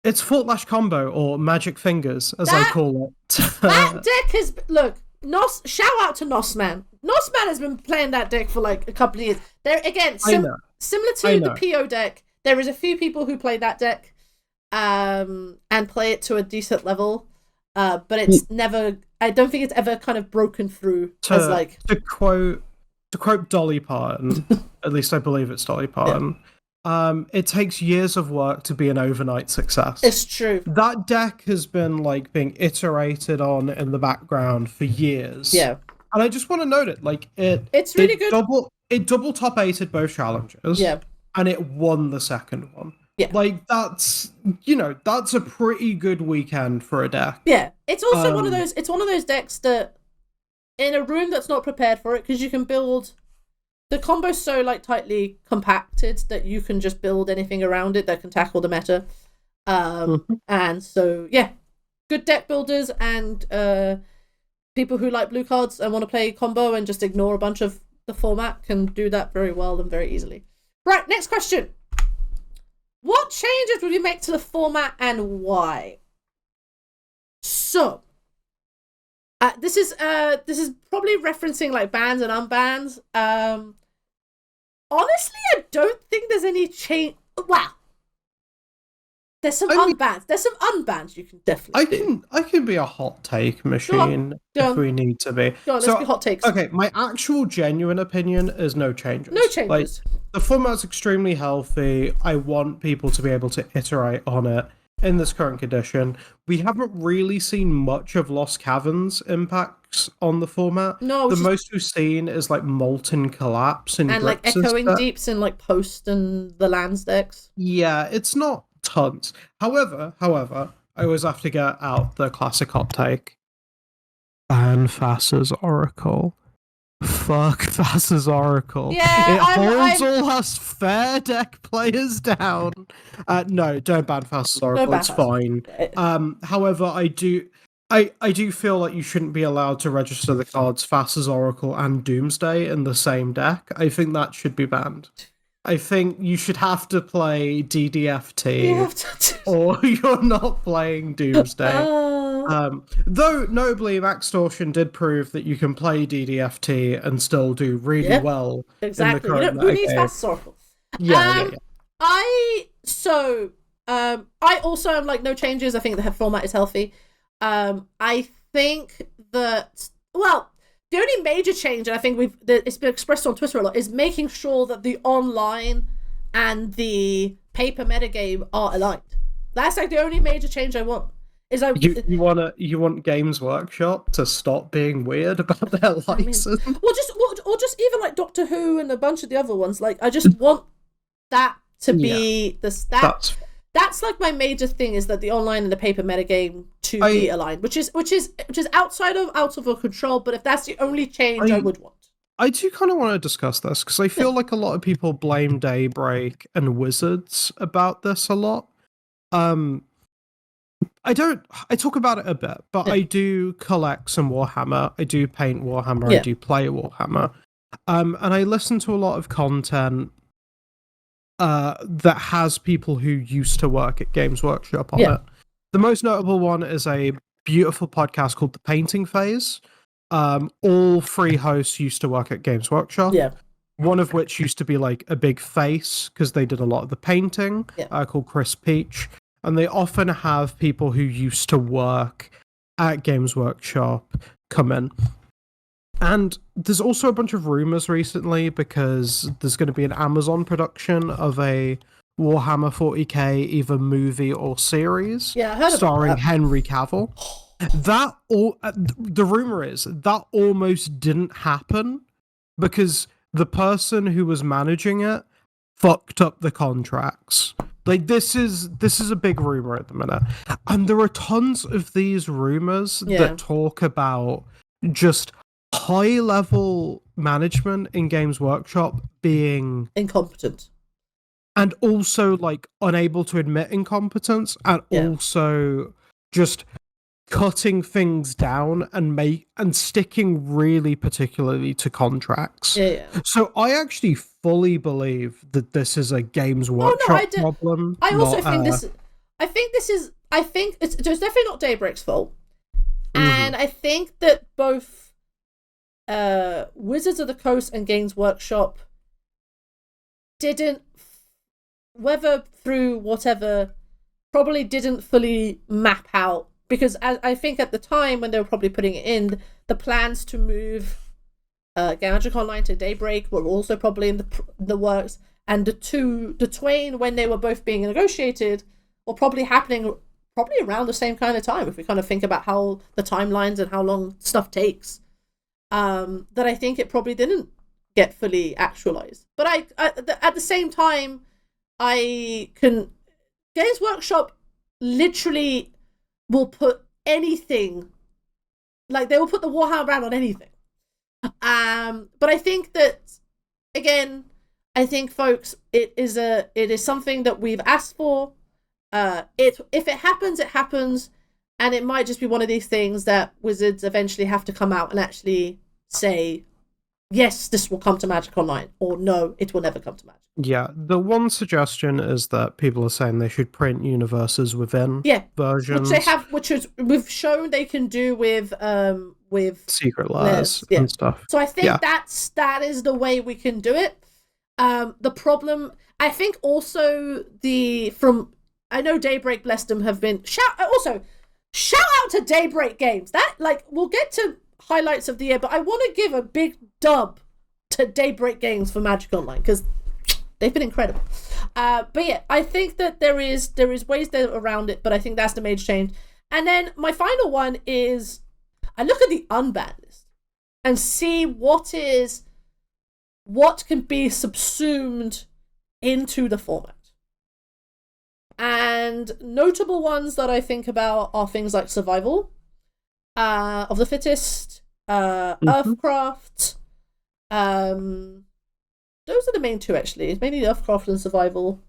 It's Fort Lash Combo, or Magic Fingers, as I call it. That deck is... Look, shout out to Nosman. Nosman has been playing that deck for like a couple of years. There again, similar to the PO deck, there is a few people who play that deck and play it to a decent level. But it's never... I don't think it's ever kind of broken through as like... To quote Dolly Parton, at least I believe it's Dolly Parton, it takes years of work to be an overnight success. It's true. That deck has been like being iterated on in the background for years. Yeah. And I just want to note it. Like it's really good. It double top 8'd both challenges. Yeah. And it won the second one. Yeah. Like that's a pretty good weekend for a deck. Yeah. It's also one of those decks that in a room that's not prepared for it, because you can build the combo's so like tightly compacted that you can just build anything around it that can tackle the meta. And so good deck builders and people who like blue cards and want to play combo and just ignore a bunch of the format can do that very well and very easily. Right, next question. What changes would you make to the format and why? So, This is probably referencing like bans and unbans. Honestly, I don't think there's any change. Wow. There's some unbans. There's some unbans you can definitely do. I can be a hot take machine if we need to be. Go on, let's be hot takes. Okay, my actual genuine opinion is no changes. No changes. Like, the format's extremely healthy. I want people to be able to iterate on it in this current condition. We haven't really seen much of Lost Caverns impacts on the format. No, the most we've seen is like Molten Collapse and like Echoing Deeps and like Post and the Lands decks. Yeah, it's not tons. However, I always have to get out the classic hot take. Ban Fass's Oracle. Fuck Fass's Oracle. Yeah, it holds all us fair deck players down. No, don't ban Fass's Oracle. It's fine. However, I do feel like you shouldn't be allowed to register the cards Fass's Oracle and Doomsday in the same deck. I think that should be banned. I think you should have to play DDFT, or you're not playing Doomsday. Though, notably, Maxtortion did prove that you can play DDFT and still do really well. Exactly. In the current who needs Fast Oracle? Yeah. I also am like no changes. I think the format is healthy. I think that, well, the only major change, and I think it's been expressed on Twitter a lot, is making sure that the online and the paper metagame are aligned. That's like the only major change I want. You want Games Workshop to stop being weird about their license? Or just even like Doctor Who and a bunch of the other ones. Like, I just want that to be That's like my major thing, is that the online and the paper metagame to be aligned, which is out of our control. But if that's the only change, I would want. I do kind of want to discuss this because I feel like a lot of people blame Daybreak and Wizards about this a lot. I talk about it a bit, but I do collect some Warhammer. I do paint Warhammer. I do play Warhammer. And I listen to a lot of content that has people who used to work at Games Workshop on it. The most notable one is a beautiful podcast called The Painting Phase. All three hosts used to work at Games Workshop. Yeah. One of which used to be like a big face because they did a lot of the painting, called Chris Peach. And they often have people who used to work at Games Workshop come in. And there's also a bunch of rumors recently because there's going to be an Amazon production of a Warhammer 40k, either movie or series, starring Henry Cavill. The rumor is that almost didn't happen because the person who was managing it fucked up the contracts. Like, this is a big rumor at the minute, and there are tons of these rumors that talk about just high-level management in Games Workshop being incompetent, and also like unable to admit incompetence, and also just cutting things down and sticking really particularly to contracts. So I actually fully believe that this is a Games Workshop problem. I also think it's definitely not Daybreak's fault. And I think that both Wizards of the Coast and Games Workshop didn't, whether through whatever, probably didn't fully map out. Because I think at the time when they were probably putting it in, the plans to move Magic Online to Daybreak were also probably in the works, and the twain, when they were both being negotiated, were probably happening around the same kind of time. If we kind of think about how the timelines and how long stuff takes, that I think it probably didn't get fully actualized. But at the same time, Games Workshop literally will put anything, like they will put the Warhammer brand on anything. But I think that, again, folks, it is something that we've asked for. If it happens, it happens, and it might just be one of these things that Wizards eventually have to come out and actually say, yes, this will come to Magic Online, or no, it will never come to Magic. Yeah, the one suggestion is that people are saying they should print universes within versions, which we've shown they can do with secret layers and stuff. So I think that is the way we can do it. The problem, I think, also I know Daybreak, bless them, have been shout out to Daybreak Games. That, like, we'll get to highlights of the year, but I want to give a big dub to Daybreak Games for Magic Online because they've been incredible. But yeah, I think that there is ways around it, but I think that's the major change. And then my final one is I look at the unbanned list and see what can be subsumed into the format. And notable ones that I think about are things like Survival, of the Fittest, Earthcraft. Those are the main two, actually. It's mainly Earthcraft and Survival.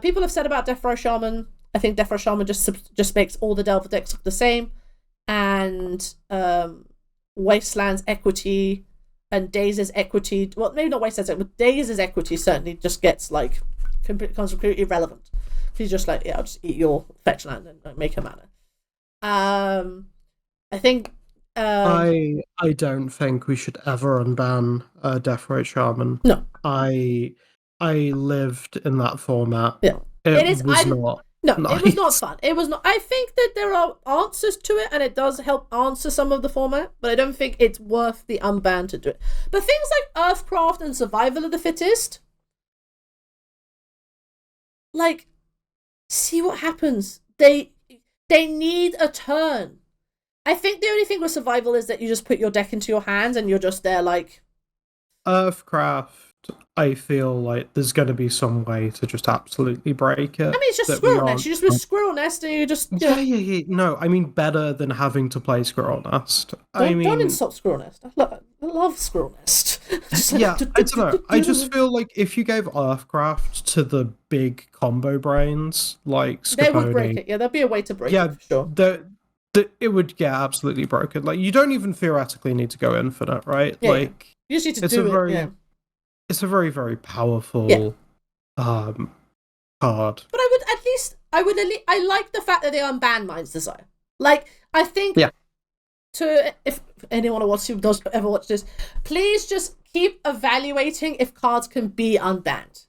People have said about Death Row Shaman. I think Death Row Shaman just makes all the Delver decks look the same. And Wasteland's Equity and Daze's Equity, well, maybe not Wasteland's Equity, but Daze's Equity certainly just gets, like, becomes completely irrelevant. He's just like, yeah, I'll just eat your fetch land and make a mana. I think... I don't think we should ever unban Death Row Shaman. No. I lived in that format. Yeah. It was not. No, nice. It was not fun. It was not. I think that there are answers to it, and it does help answer some of the format, but I don't think it's worth the unban to do it. But things like Earthcraft and Survival of the Fittest, like, see what happens. They need a turn. I think the only thing with Survival is that you just put your deck into your hands and you're just there, like... Earthcraft, I feel like there's going to be some way to just absolutely break it. I mean, it's just Squirrel Nest. You just put Squirrel Nest and you just... Yeah. No, I mean, better than having to play Squirrel Nest. Don't insult Squirrel Nest. I love Squirrel Nest. Yeah, I don't know. I just feel like if you gave Earthcraft to the big combo brains, like Scaponi... They would break it. Yeah, there'd be a way to break it, for sure. It would get absolutely broken. Like, you don't even theoretically need to go infinite, right? Yeah, like, you just need to do it. It's a very, very powerful card. But I like the fact that they unban Mind's Desire. Like, I think if anyone who does ever watch this, please just keep evaluating if cards can be unbanned.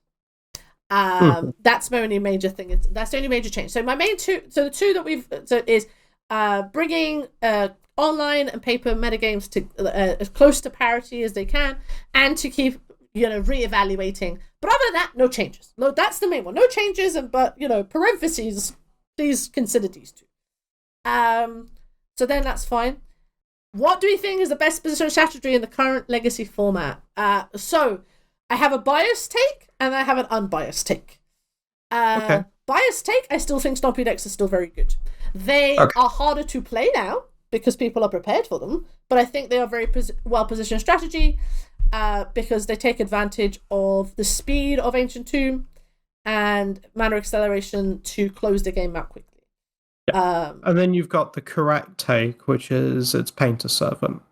That's my only major thing. That's the only major change. So my main two, the two that we've is bringing online and paper metagames to as close to parity as they can, and to keep reevaluating. But other than that, no changes. No, that's the main one. No changes, but parentheses. Please consider these two. So then that's fine. What do we think is the best position strategy in the current Legacy format? So I have a biased take and I have an unbiased take. Okay. Biased take, I still think Stompy decks are still very good. They are harder to play now because people are prepared for them, but I think they are very well-positioned strategy because they take advantage of the speed of Ancient Tomb and mana acceleration to close the game out quickly. Yeah. And then you've got the correct take, which is it's Painter's Servant.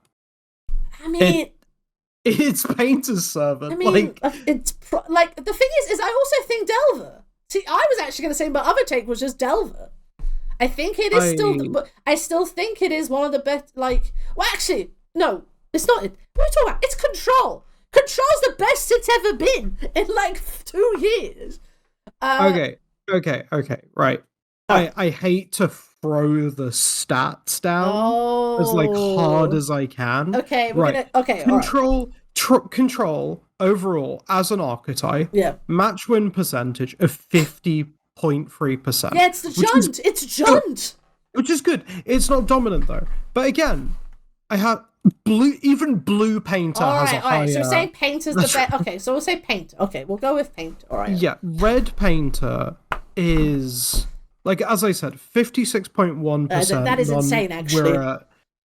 I mean... It's Painter's Servant. I mean, it's like the thing is I also think Delver. See, I was actually going to say my other take was just Delver. I think it is I still think it is one of the best. Like, well, actually, no, it's not. What are we talking about? It's Control. Control's the best it's ever been in like 2 years. Okay, right. I hate to throw the stats down as like hard as I can. Okay, Control overall as an archetype. Yeah. Match win percentage of 50.3%. Yeah, it's the Jund. It's Jund. Which is good. It's not dominant though. But again, I have even Blue Painter has a higher... All right, so say Painter's the best. Okay, so we'll say Painter. Okay, we'll go with Painter. All right. Yeah, Red Painter is... Like, as I said, 56.1%. That is insane, actually.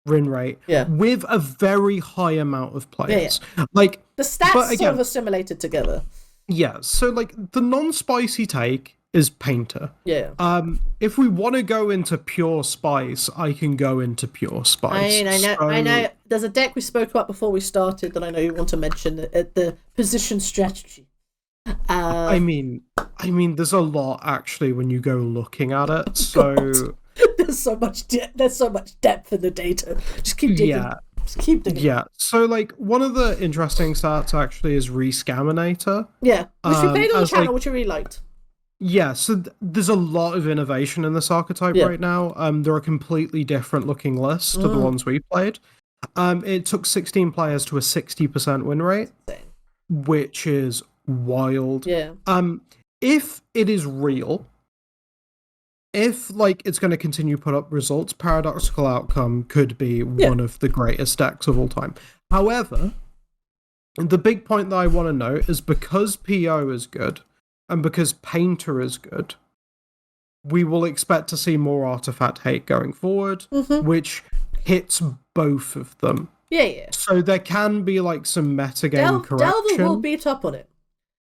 Win rate. Yeah. With a very high amount of players. Yeah. Like, the stats sort of assimilated together. Yeah, so, like, the non-spicy take is Painter. Yeah. If we want to go into pure spice, I can go into pure spice. I know. there's a deck we spoke about before we started that I know you want to mention, the position strategy. I mean, there's a lot actually when you go looking at it. So there's so much depth in the data. Just keep digging. Yeah. Just keep digging. Yeah. So like one of the interesting stats actually is Rescaminator. Yeah, which we played on the channel, like, which I really liked. Yeah, so there's a lot of innovation in this archetype right now. They're a completely different looking list to the ones we played. It took 16 players to a 60% win rate, which is wild. Yeah. If it is real, if like it's going to continue to put up results, Paradoxical Outcome could be one of the greatest decks of all time. However, the big point that I want to note is because PO is good, and because Painter is good, we will expect to see more artifact hate going forward, which hits both of them. Yeah. So there can be like some metagame correction. Delver will beat up on it.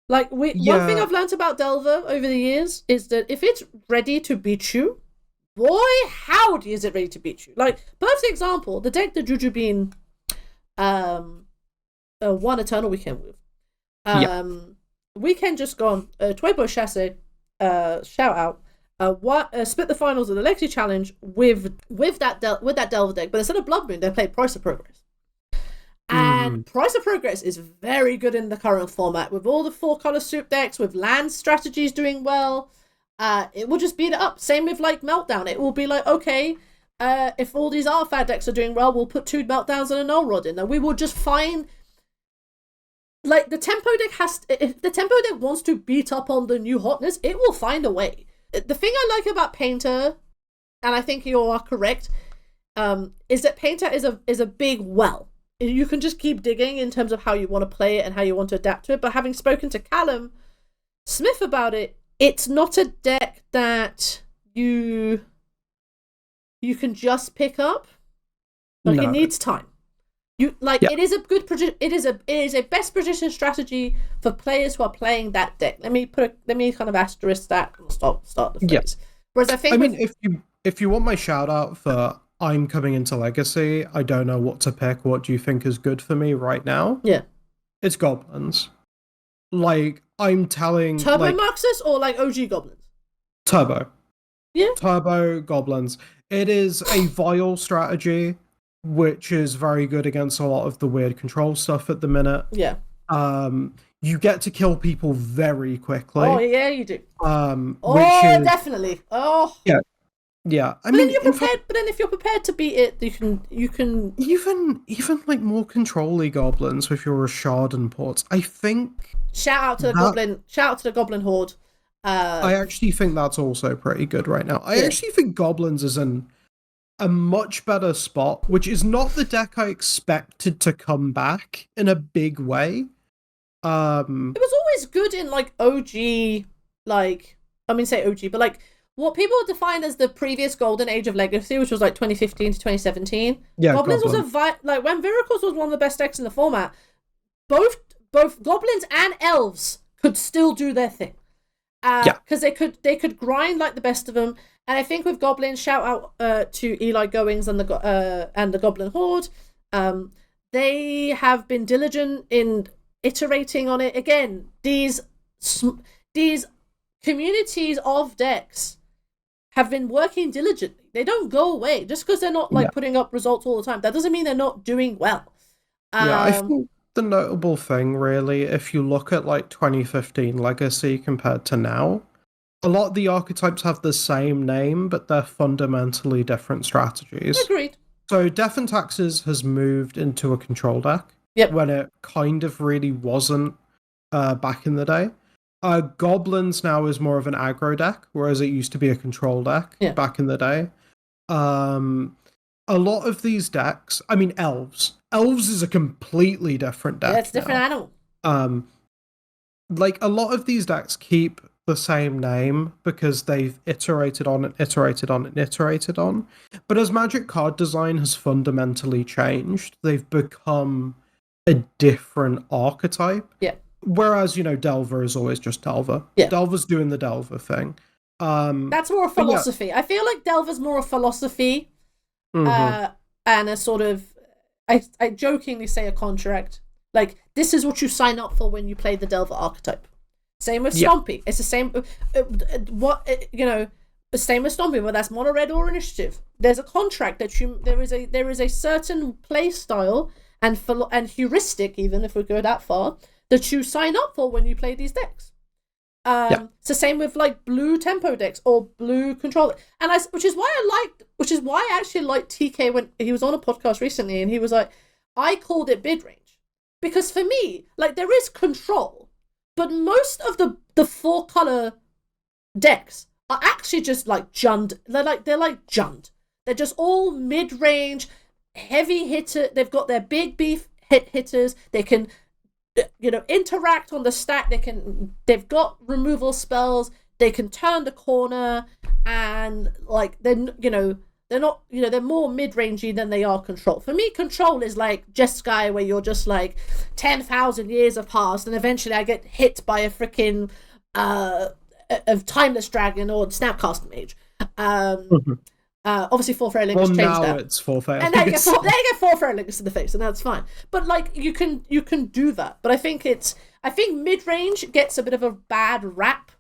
Like one thing I've learned about Delver over the years is that if it's ready to beat you, boy, howdy is it ready to beat you. Like, perfect example, the deck that Juju Bean won Eternal Weekend with. Weekend just gone. Twebo Chasse, shout out. Split the finals of the Legacy Challenge with that Delver deck, but instead of Blood Moon, they played Price of Progress. And Price of Progress is very good in the current format with all the 4-color soup decks, with land strategies doing well. It will just beat it up. Same with like Meltdown. It will be like, okay, if all these artifact decks are doing well, we'll put 2 Meltdowns and a Null Rod in, and we will just find. Like, the tempo deck if the tempo deck wants to beat up on the new hotness, it will find a way. The thing I like about Painter, and I think you are correct, is that Painter is a big well. You can just keep digging in terms of how you want to play it and how you want to adapt to it. But having spoken to Callum Smith about it, it's not a deck that you can just pick up. Like, it needs time. It is a best position strategy for players who are playing that deck. Let me kind of asterisk that and start the phrase. Yes. Whereas I mean, if you want my shout out for I'm coming into Legacy, I don't know what to pick. What do you think is good for me right now? Yeah, it's Goblins. Like, I'm telling Turbo Marxus or like OG Goblins? Turbo. Yeah. Turbo Goblins. It is a vile strategy, which is very good against a lot of the weird control stuff at the minute. Yeah. You get to kill people very quickly. Oh yeah, you do. Definitely. Oh. Yeah. Yeah. But then if you're prepared to beat it, you can even like more control-y goblins with your Rashad and ports. I think shout out to the Goblin Horde. I actually think that's also pretty good right now. I actually think Goblins is in a much better spot, which is not the deck I expected to come back in a big way. It was always good in like OG, like say OG, but like what people define as the previous golden age of Legacy, which was like 2015 to 2017. Yeah, Goblins was like when Viracles was one of the best decks in the format. Both Goblins and Elves could still do their thing. Because they could grind like the best of them. And I think with Goblins, shout out to Eli Goings and the Goblin Horde. They have been diligent in iterating on it. Again, these communities of decks have been working diligently. They don't go away just because they're not like putting up results all the time. That doesn't mean they're not doing well. I think the notable thing, really, if you look at like 2015 Legacy compared to now, a lot of the archetypes have the same name, but they're fundamentally different strategies. Agreed. So Death and Taxes has moved into a control deck when it kind of really wasn't back in the day. Goblins now is more of an aggro deck, whereas it used to be a control deck back in the day. A lot of these decks, I mean, Elves. Elves is a completely different deck. Yeah, it's a different animal. Like, a lot of these decks keep the same name because they've iterated on and iterated on and iterated on. But as Magic card design has fundamentally changed, they've become a different archetype. Yeah. Whereas, Delver is always just Delver. Yeah. Delver's doing the Delver thing. That's more a philosophy. I feel like Delver's more a philosophy and a sort of... I jokingly say a contract. Like, this is what you sign up for when you play the Delver archetype. Same with Stompy. It's the same. Same with Stompy, whether that's mono red or initiative. There's a contract that there is a certain play style and heuristic, even if we go that far, that you sign up for when you play these decks. So same with like blue tempo decks or blue control, which is why I actually liked TK when he was on a podcast recently, and he was like, I called it mid range because for me, like, there is control, but most of the 4-color decks are actually just like Jund. They're like Jund. They're just all mid range, heavy hitter. They've got their big beef hitters. They can interact on the stack. They've got removal spells. They can turn the corner, and like they're more mid-rangey than they are control. For me, control is like Jeskai, where you're just like 10,000 years have passed, and eventually I get hit by a freaking timeless dragon or snapcaster mage. Obviously, 4 Fairlingus changed that. Well, now it's 4 Fairlingus. And then you get 4 Fairlingus in the face, and that's fine. But like, you can do that. But I think mid-range gets a bit of a bad rap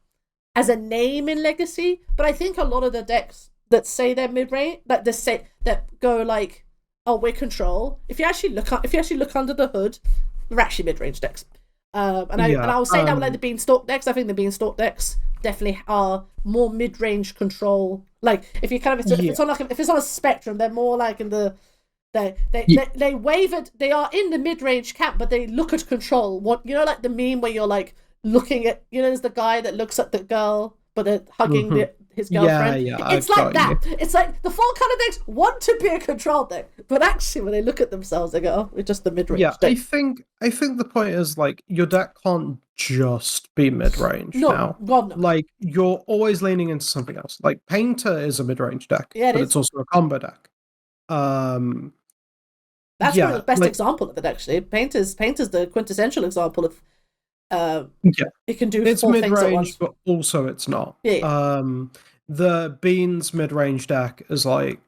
as a name in Legacy. But I think a lot of the decks that say they're mid-range, that go like, oh, we're control. If you actually look under the hood, they're actually mid-range decks. And I will say that with like the Beanstalk decks. I think the Beanstalk decks definitely are more mid-range control. Like, if it's on a spectrum, they're more like in the they wavered. They are in the mid-range camp, but they look at control. What, like the meme where you're like looking at, there's the guy that looks at the girl, but they're hugging his girlfriend. It's like that. It's like the 4-color decks want to be a control deck, but actually when they look at themselves, they go, "Oh, we're just the mid-range deck." I think the point is, like, your deck can't just be mid-range now. God, no. Like, you're always leaning into something else. Like, Painter is a mid-range deck, but it's also a combo deck. That's one of the best example of it, actually. Painter's the quintessential example of it can do it's 4 things at once. But also it's not. Yeah. The Beans mid-range deck is like,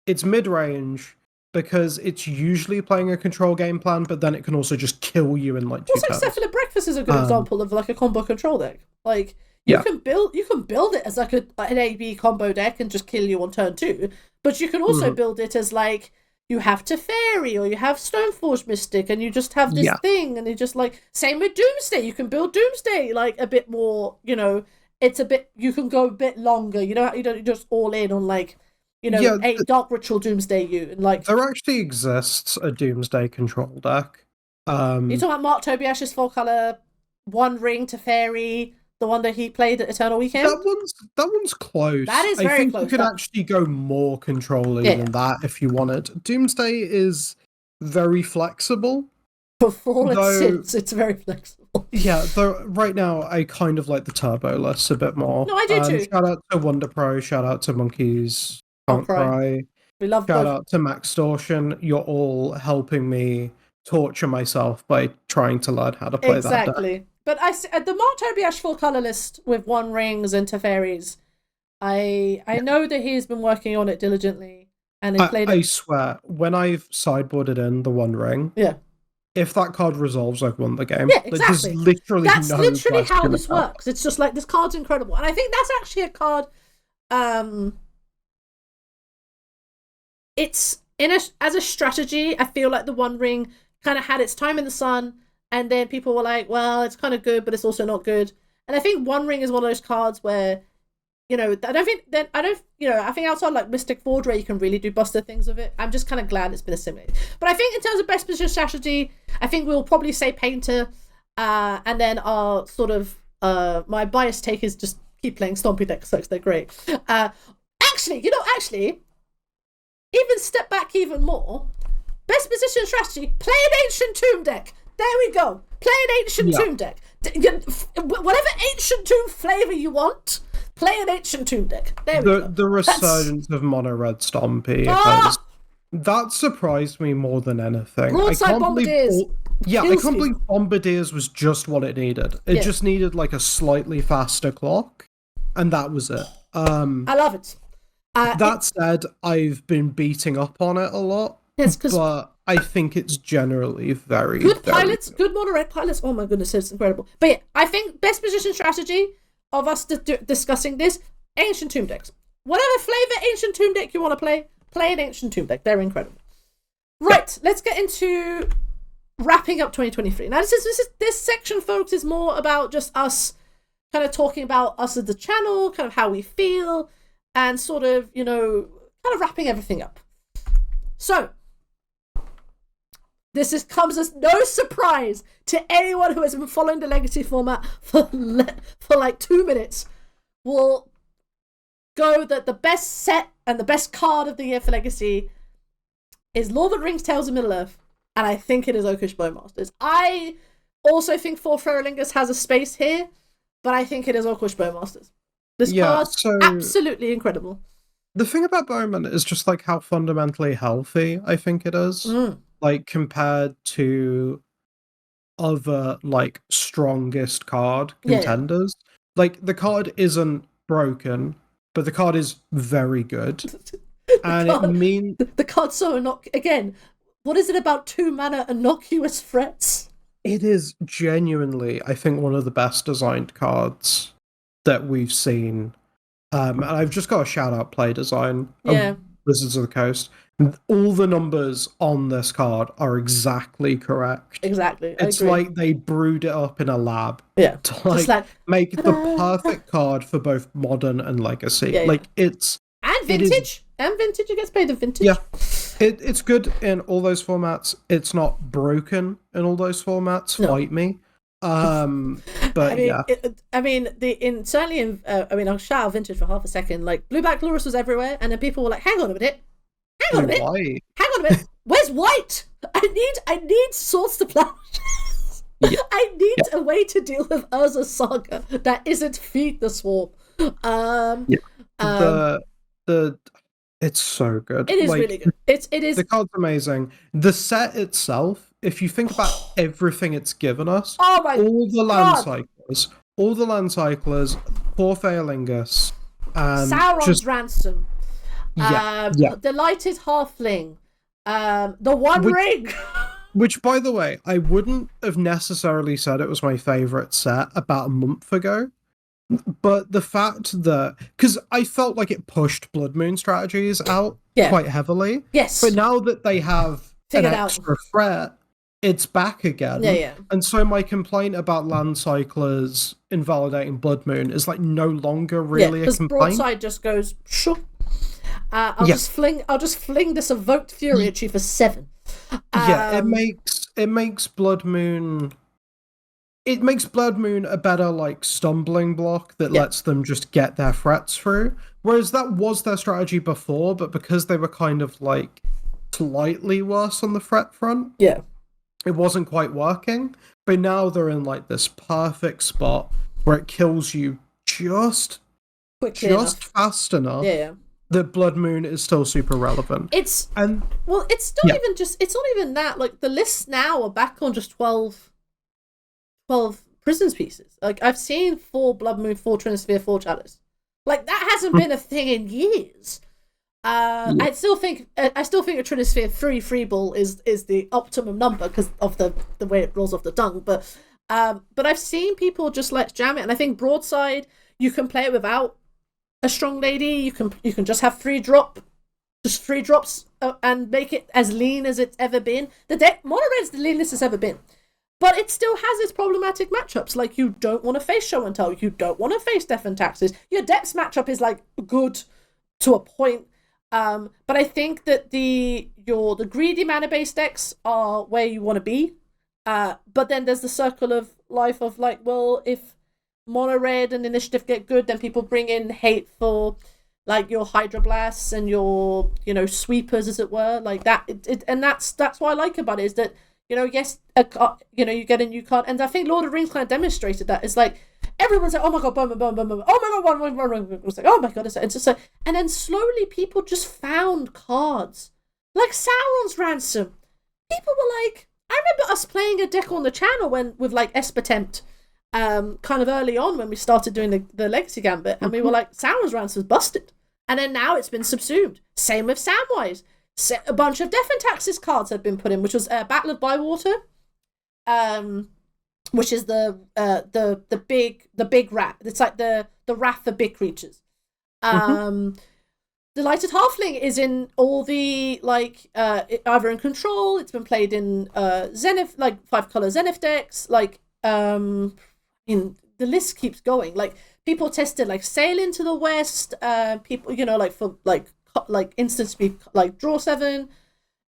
it's mid-range because it's usually playing a control game plan, but then it can also just kill you in like 2 turns. Also, Cephalid Breakfast is a good example of like a combo control deck. Like, you can build it as like an AB combo deck and just kill you on turn 2, but you can also build it as like, you have Teferi or you have Stoneforge Mystic and you just have this thing, and you just like, same with Doomsday. You can build Doomsday like a bit more, it's a bit, you can go a bit longer, you don't just all in on like, 8 Dark Ritual Doomsday and like. There actually exists a Doomsday control deck. You're talking about Mark Tobiash's 4-color One Ring Teferi, the one that he played at Eternal Weekend? That one's close. That is very close. You could actually go more controlling than that if you wanted. Doomsday is very flexible. For it's very flexible. Yeah, though right now I kind of like the turbo list a bit more. No, I do too. Shout out to Wonder Pro, shout out to Monkeys Can't Cry. We love shout out to Maxtortion. You're all helping me torture myself by trying to learn how to play that deck. Exactly. But the Mark Tobiash 4-color list with One Rings and Teferis, I know that he's been working on it diligently, and he played it. I swear, when I've sideboarded in the One Ring, if that card resolves, I've won the game. Yeah, exactly. That's literally how this works. It's just like, this card's incredible, and I think that's actually a card. It's as a strategy, I feel like the One Ring kind of had its time in the sun. And then people were like, well, it's kind of good, but it's also not good. And I think One Ring is one of those cards where, I think outside like Mystic Forge, where you can really do buster things with it, I'm just kind of glad it's been assimilated. But I think in terms of best position strategy, I think we'll probably say Painter, and then our sort of, my biased take is just keep playing Stompy decks, because they're great. Actually, even step back even more, best position strategy, play an Ancient Tomb deck. There we go. Play an Ancient Tomb deck. Whatever Ancient Tomb flavor you want, play an Ancient Tomb deck. There we go. The resurgence of Mono Red Stompy, that surprised me more than anything. Broadside Bombardiers. I can't believe Bombardiers was just what it needed. It just needed like a slightly faster clock, and that was it. I love it. That said, I've been beating up on it a lot. Yes, because I think it's generally very good very pilots, good mono red pilots. Oh my goodness, it's incredible. But yeah, I think best position strategy of us discussing this, Ancient Tomb decks. Whatever flavor Ancient Tomb deck you want to play an Ancient Tomb deck. They're incredible. Right, let's get into wrapping up 2023. Now, this section, folks, is more about just us kind of talking about us as the channel, kind of how we feel, and sort of, kind of wrapping everything up. So, this comes as no surprise to anyone who has been following the Legacy format for like 2 minutes. Will go that the best set and the best card of the year for Legacy is Lord of the Rings Tales of Middle-earth, and I think it is Oakish Bowmasters. I also think For Ferrolingus has a space here, but I think it is Oakish Bowmasters. This card's absolutely incredible. The thing about Bowman is just like how fundamentally healthy I think it is. Like compared to other like strongest card contenders. Yeah. Like the card isn't broken, but the card is very good. The card's so again, what is it about 2 mana innocuous threats? It is genuinely, I think, one of the best designed cards that we've seen. And I've just got a shout out play design. Wizards of the Coast. All the numbers on this card are exactly correct. Exactly. It's like they brewed it up in a lab. Yeah. To make the perfect card for both modern and legacy. It's and vintage. And vintage, it gets paid in vintage. Yeah. It's good in all those formats. It's not broken in all those formats. No. Fight me. But I'll shout out vintage for half a second. Like Blueback Lurus was everywhere, and then people were like, hang on a minute. Where's white? I need Swords to Plowshares. Yeah. I need a way to deal with Urza Saga that isn't Feed the Swarm. It's so good. It is really good. It is. The card's amazing. The set itself, if you think about everything it's given us, all the land cyclers, Poor Phalangus, Sauron's Ransom, Delighted Halfling, the One Ring. Which, by the way, I wouldn't have necessarily said it was my favourite set about a month ago. But the fact that... Because I felt like it pushed Blood Moon strategies out quite heavily. Yes. But now that they have an extra threat, it's back again. Yeah. And so my complaint about land cyclers invalidating Blood Moon is like no longer really a complaint. Broadside just goes, sure. I'll just fling this Evoked Fury at you for 7. It makes Blood Moon... It makes Blood Moon a better, like, stumbling block that lets them just get their threats through. Whereas that was their strategy before, but because they were kind of, like, slightly worse on the threat front, it wasn't quite working. But now they're in, like, this perfect spot where it kills you just fast enough that Blood Moon is still super relevant. It's not even that. Like, the lists now are back on just 12 Prisons pieces. Like, I've seen 4 Blood Moon, 4 Trinisphere, 4 Chalice. Like, that hasn't been a thing in years. I still think a Trinisphere 3 Freeball is the optimum number because of the way it rolls off the tongue. But I've seen people just let's jam it, and I think Broadside you can play it without a strong lady. You can just have 3 drops and make it as lean as it's ever been. The deck Mono Red's the leanest it's ever been. But it still has its problematic matchups. Like, you don't want to face Show and Tell. You don't want to face Death and Taxes. Your Depths matchup is, like, good to a point. But I think that the greedy mana-based decks are where you want to be. But then there's the circle of life of, like, well, if Mono Red and Initiative get good, then people bring in hate for, like, your Hydroblasts and your, sweepers, as it were. Like, that. And that's what I like about it, is that, you get a new card, and I think Lord of the Rings kind of demonstrated that. It's like everyone's like, oh my god, boom, oh my god, one. It was like, oh my god, it's just like, and then slowly people just found cards like Sauron's Ransom. People were like, I remember us playing a deck on the channel with like Esper Tempt, kind of early on when we started doing the Legacy Gambit, and we were like, Sauron's Ransom's busted, and then now it's been subsumed. Same with Samwise. a bunch of Death and Taxes cards had been put in, which was Battle of Bywater, which is the big rat. It's like the wrath for big creatures. The Lighted Halfling is in all the either in Control. It's been played in Zenith, like 5-color Zenith decks. Like the list keeps going. Like people tested like Sail into the West. People, like for like instant speed, like Draw 7.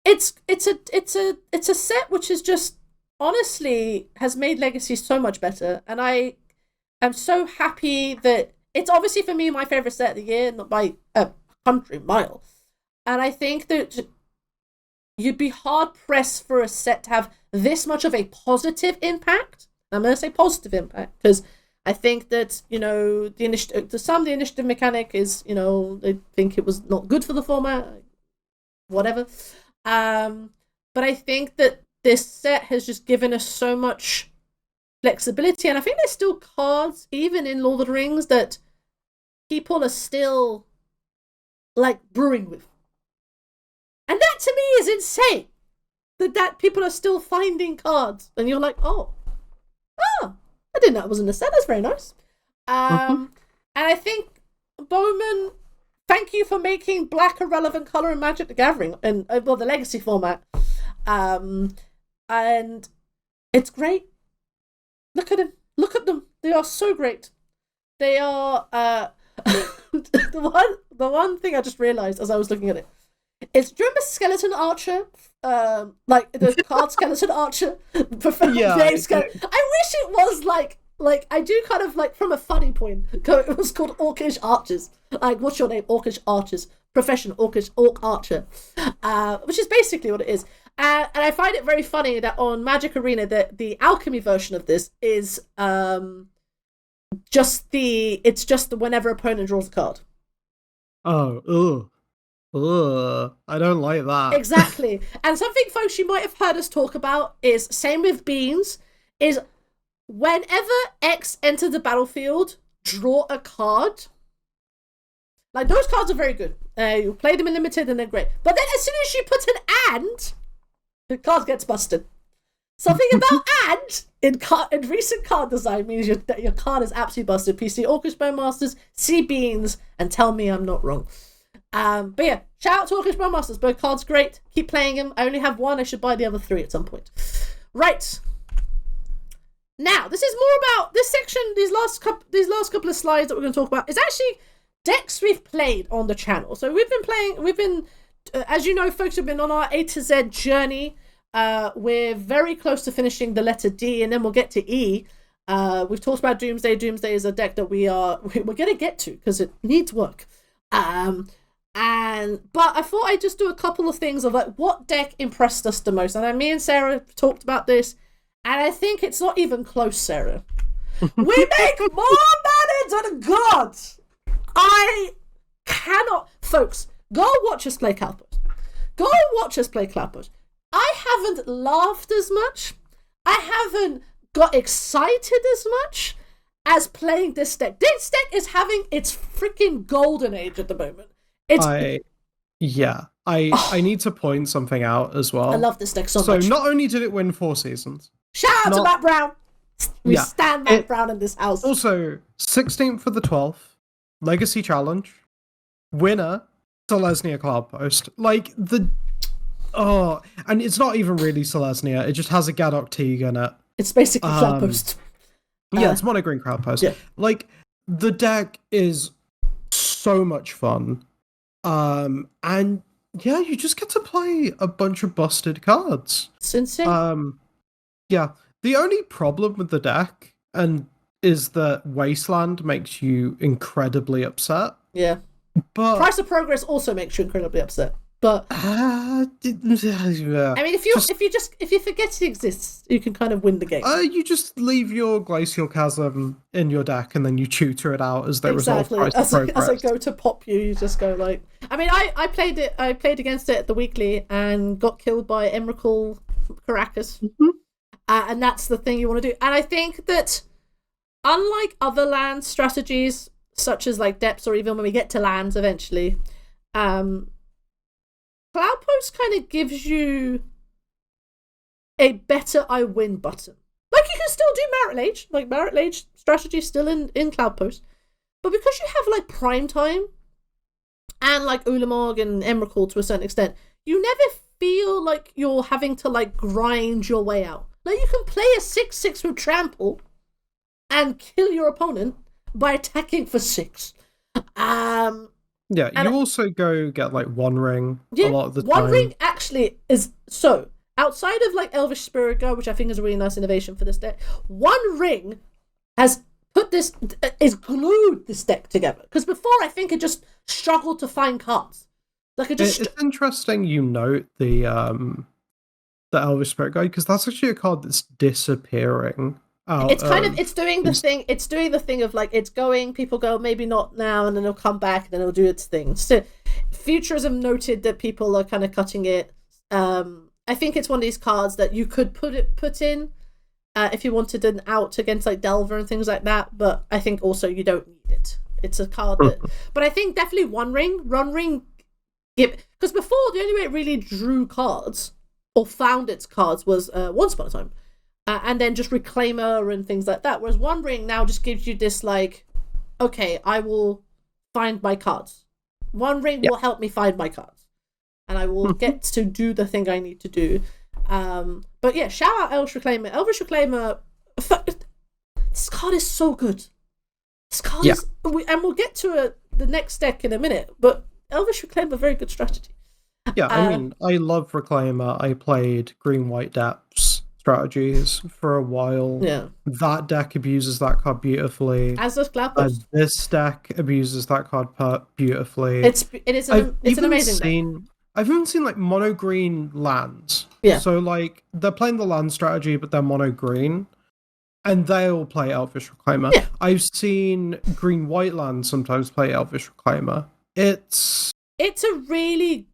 It's a set which is just honestly has made Legacy so much better, and I am so happy that it's obviously for me my favorite set of the year, not by a country mile. And I think that you'd be hard pressed for a set to have this much of a positive impact. I'm going to say positive impact because I think that the initiative, to some the initiative mechanic is they think it was not good for the format, whatever. But I think that this set has just given us so much flexibility, and I think there's still cards even in Lord of the Rings that people are still like brewing with, and that to me is insane. That people are still finding cards, and you're like, oh, I didn't know it was in the set. That's very nice. And I think Bowman, thank you for making black a relevant color in Magic the Gathering and the Legacy format. And it's great. Look at him. Look at them. They are so great. They are the one thing I just realized as I was looking at it is, do you remember Skeleton Archer? Like the card Skeleton Archer. I wish it was like I do kind of like from a funny point. It was called Orcish Archers. Like, what's your name? Orcish Archers. Professional Orcish Orc Archer. Which is basically what it is. And I find it very funny that on Magic Arena the alchemy version of this is just the whenever opponent draws a card. Oh, I don't like that. Exactly. And something, folks, you might have heard us talk about is, same with beans, is whenever X enters the battlefield, draw a card. Like, those cards are very good. You play them in limited and they're great. But then as soon as you put an and, the card gets busted. Something about and in recent card design means your card is absolutely busted. PC Orcish Bowmasters, see beans, and tell me I'm not wrong. But yeah, shout out to Orcish Bowmasters. Both cards great. Keep playing them. I only have one. I should buy the other 3 at some point. Right. Now, this is more about this section. These last couple of slides that we're going to talk about is actually decks we've played on the channel. So we've been as you know, folks, have been on our A to Z journey. We're very close to finishing the letter D, and then we'll get to E. We've talked about Doomsday. Doomsday is a deck that we're going to get to because it needs work. But I thought I'd just do a couple of things of like what deck impressed us the most. And me and Sarah talked about this, and I think it's not even close, Sarah. We make more money than gods. I cannot, folks. Go watch us play Cloudpost. Go watch us play Cloudpost. I haven't laughed as much. I haven't got excited as much as playing this deck. This deck is having its freaking golden age at the moment. I need to point something out as well. I love this deck so much. So not only did it win 4 seasons. Shout out to Matt Brown. We stand Matt Brown in this house. Also, 16th for the 12th, Legacy Challenge, winner, Selesnya Cloudpost. And it's not even really Selesnya. It just has a Gadok Teague in it. It's basically Cloudpost. It's mono green Cloudpost. Yeah. The deck is so much fun. And yeah, you just get to play a bunch of busted cards. It's insane. The only problem with the deck is that Wasteland makes you incredibly upset. Yeah. But Price of Progress also makes you incredibly upset. But I mean, if you forget it exists, you can kind of win the game. You just leave your Glacial Chasm in your deck, and then you tutor it out as they resolve Price of Progress. As I go to pop you just go like. I mean, I played it. I played against it at the weekly and got killed by Emrakul Caracas, and that's the thing you want to do. And I think that unlike other land strategies, such as like depths, or even when we get to lands eventually, Cloudpost kind of gives you a better I win button. Like, you can still do Merit Lage. Like, Merit Lage strategy is still in Cloudpost. But because you have, like, Prime Time and, like, Ulamog and Emrakul to a certain extent, you never feel like you're having to, like, grind your way out. Like, you can play a 6/6 with Trample and kill your opponent by attacking for 6. Yeah, you also go get, like, One Ring a lot of the time. One Ring actually is... So, outside of, like, Elvish Spirit Guard, which I think is a really nice innovation for this deck, One Ring has put this... is glued this deck together. Because before, I think it just struggled to find cards. Like, it's interesting you note the Elvish Spirit Guide, because that's actually a card that's disappearing. It's kind of, it's doing the thing of, like, it's going, people go, maybe not now, and then it'll come back, and then it'll do its thing. So, Futurism noted that people are kind of cutting it. I think it's one of these cards that you could put in if you wanted an out against, like, Delver and things like that, but I think also you don't need it. It's a card that... But I think definitely One Ring... Because before, the only way it really drew cards, or found its cards, was Once Upon a Time. And then just Reclaimer and things like that. Whereas One Ring now just gives you this, like, okay, I will find my cards. One Ring will help me find my cards. And I will get to do the thing I need to do. But yeah, shout out Elvish Reclaimer. Elvish Reclaimer, this card is so good. This card is... And we'll get to the next deck in a minute, but Elvish Reclaimer, very good strategy. Yeah, I mean, I love Reclaimer. I played Green-White Depths strategies for a while. Yeah. That deck abuses that card beautifully. As does Cloudpost. This deck abuses that card beautifully. It's an amazing deck. I've even seen, like, mono green lands. Yeah. So, like, they're playing the land strategy, but they're mono green, and they all play Elvish Reclaimer. Yeah. I've seen green-white lands sometimes play Elvish Reclaimer. It's just a really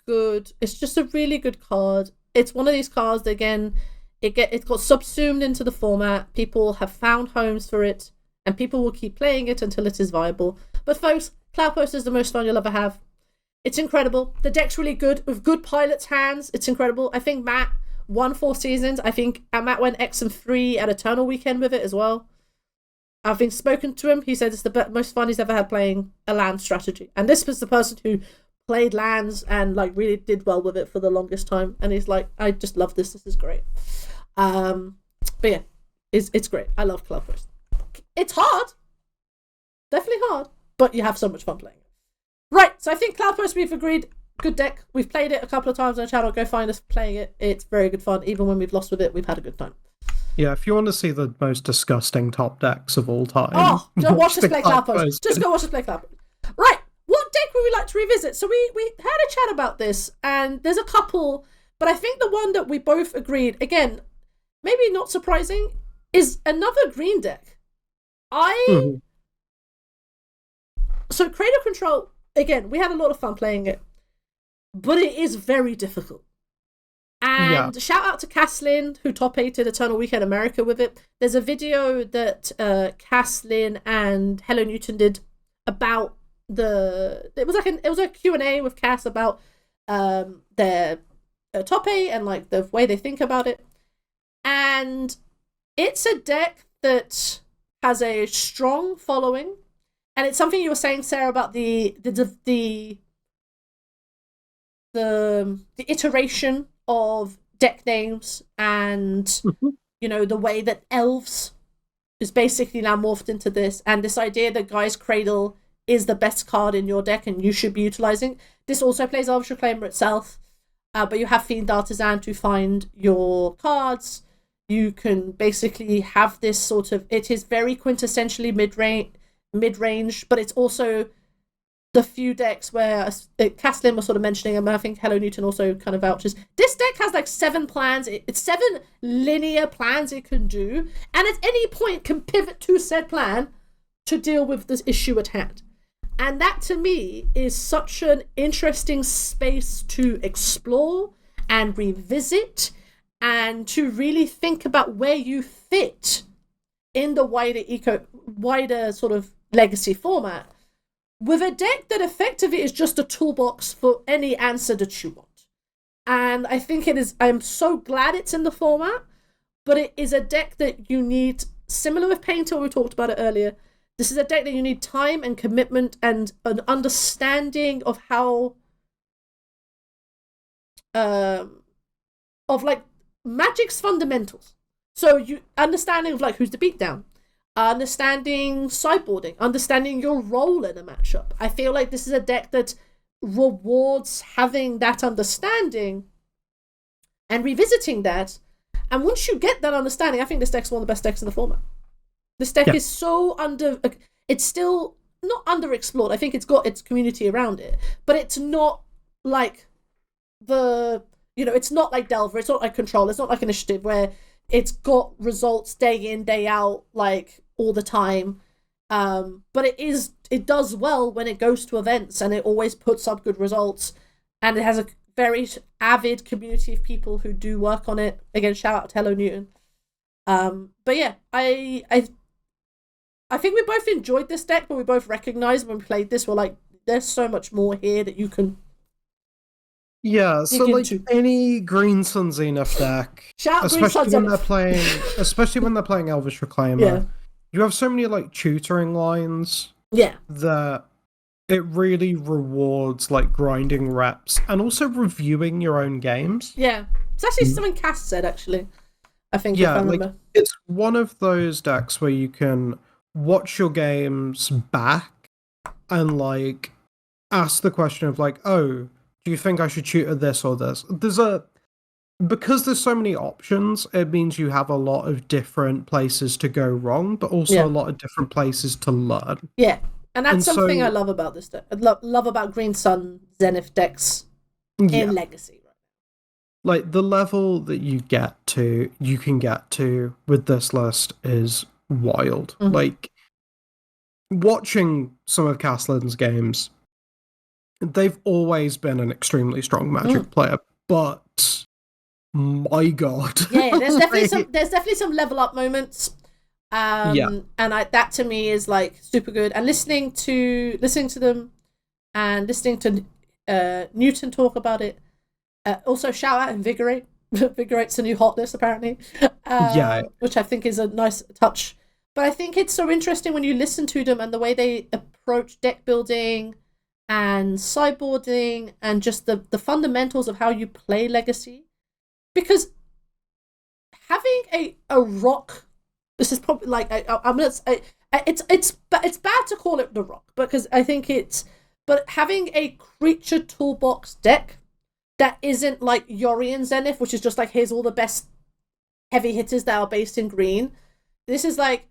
good card. It's one of these cards that, again, it got subsumed into the format. People have found homes for it, and people will keep playing it until it is viable. But folks, Cloudpost is the most fun you'll ever have. It's incredible. The deck's really good, with good pilot's hands. It's incredible. I think Matt won 4 seasons. I think Matt went X and 3 at Eternal Weekend with it as well. I've been spoken to him. He said it's the most fun he's ever had playing a land strategy. And this was the person who played lands and, like, really did well with it for the longest time. And he's like, I just love this. This is great. But yeah, it's great. I love Cloudpost. It's hard. Definitely hard. But you have so much fun playing it. Right, so I think Cloudpost, we've agreed, good deck. We've played it a couple of times on the channel. Go find us playing it. It's very good fun. Even when we've lost with it, we've had a good time. Yeah, if you want to see the most disgusting top decks of all time... Oh, watch us play Cloudpost. Just go watch us play Cloudpost. Right, what deck would we like to revisit? So we had a chat about this, and there's a couple, but I think the one that we both agreed, again, maybe not surprising, is another green deck. So Cradle Control, again, we had a lot of fun playing it, but it is very difficult. And shout out to Caslin, who top-8'd Eternal Weekend America with it. There's a video that Caslin and Hello Newton did about it was a Q&A with Cass about their top 8 and, like, the way they think about it. And it's a deck that has a strong following, and it's something you were saying, Sarah, about the iteration of deck names and you know, the way that elves is basically now morphed into this, and this idea that Guy's Cradle is the best card in your deck and you should be utilizing. This also plays Elvish Reclaimer itself, but you have Fiend Artisan to find your cards. You can basically have this sort of... It is very quintessentially mid-range, but it's also the few decks where Caslin was sort of mentioning, and I think Hello Newton also kind of vouches. This deck has like 7 plans. It's 7 linear plans it can do, and at any point can pivot to said plan to deal with this issue at hand. And that, to me, is such an interesting space to explore and revisit, and to really think about where you fit in the wider sort of legacy format, with a deck that effectively is just a toolbox for any answer that you want. And I think it is. I'm so glad it's in the format, but it is a deck that you need. Similar with Painter, we talked about it earlier. This is a deck that you need time and commitment and an understanding of how, of like Magic's fundamentals. So you understanding of like who's the beatdown, understanding sideboarding, understanding your role in a matchup. I feel like this is a deck that rewards having that understanding and revisiting that. And once you get that understanding, I think this deck's one of the best decks in the format. This deck is so it's still not underexplored. I think it's got its community around it, but it's not like it's not like Delver, it's not like Control, it's not like Initiative where it's got results day in, day out, like all the time. But it does well when it goes to events, and it always puts up good results, and it has a very avid community of people who do work on it. Again, shout out to Hello Newton. But yeah, I think we both enjoyed this deck, but we both recognized when we played this, we're like, there's so much more here that you can. Yeah, so like any Green Sun Zenith deck, shout out Green Sun Zenith. Especially when they're playing Elvish Reclaimer, you have so many like tutoring lines. Yeah. That it really rewards like grinding reps and also reviewing your own games. Yeah. It's actually something Cass said, actually. I think. Yeah, like it's one of those decks where you can watch your games back and like ask the question of like, oh, do you think I should shoot at this or this? Because there's so many options, it means you have a lot of different places to go wrong, but also a lot of different places to learn. Yeah, and that's something I love about this deck. I love about Green Sun Zenith decks in Legacy. Like the level that you can get to with this list is wild. Mm-hmm. Like watching some of Castlin's games, they've always been an extremely strong Magic player, but my god, there's definitely some level up moments, and that to me is like super good. And listening to them, and listening to Newton talk about it. Also, shout out Invigorate. Invigorate's a new hotness apparently, which I think is a nice touch. But I think it's so interesting when you listen to them and the way they approach deck building and sideboarding and just the fundamentals of how you play Legacy. Because having a rock, this is probably like it's bad to call it the rock because I think but having a creature toolbox deck that isn't like Yori and Zenith, which is just like here's all the best heavy hitters that are based in green. This is like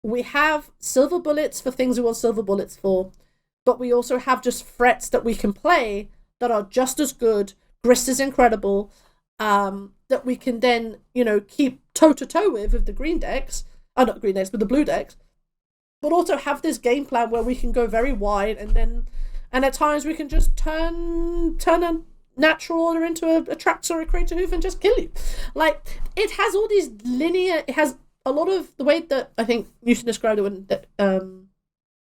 we have silver bullets for things we want silver bullets for, but we also have just threats that we can play that are just as good. Grist is incredible. That we can then, keep toe-to-toe with the green decks. Not green decks, but the blue decks. But also have this game plan where we can go very wide and at times we can just turn a natural order into a Trax or a Crater Hoof and just kill you. Like, it has all these linear... It has a lot of the way that I think Newton described it when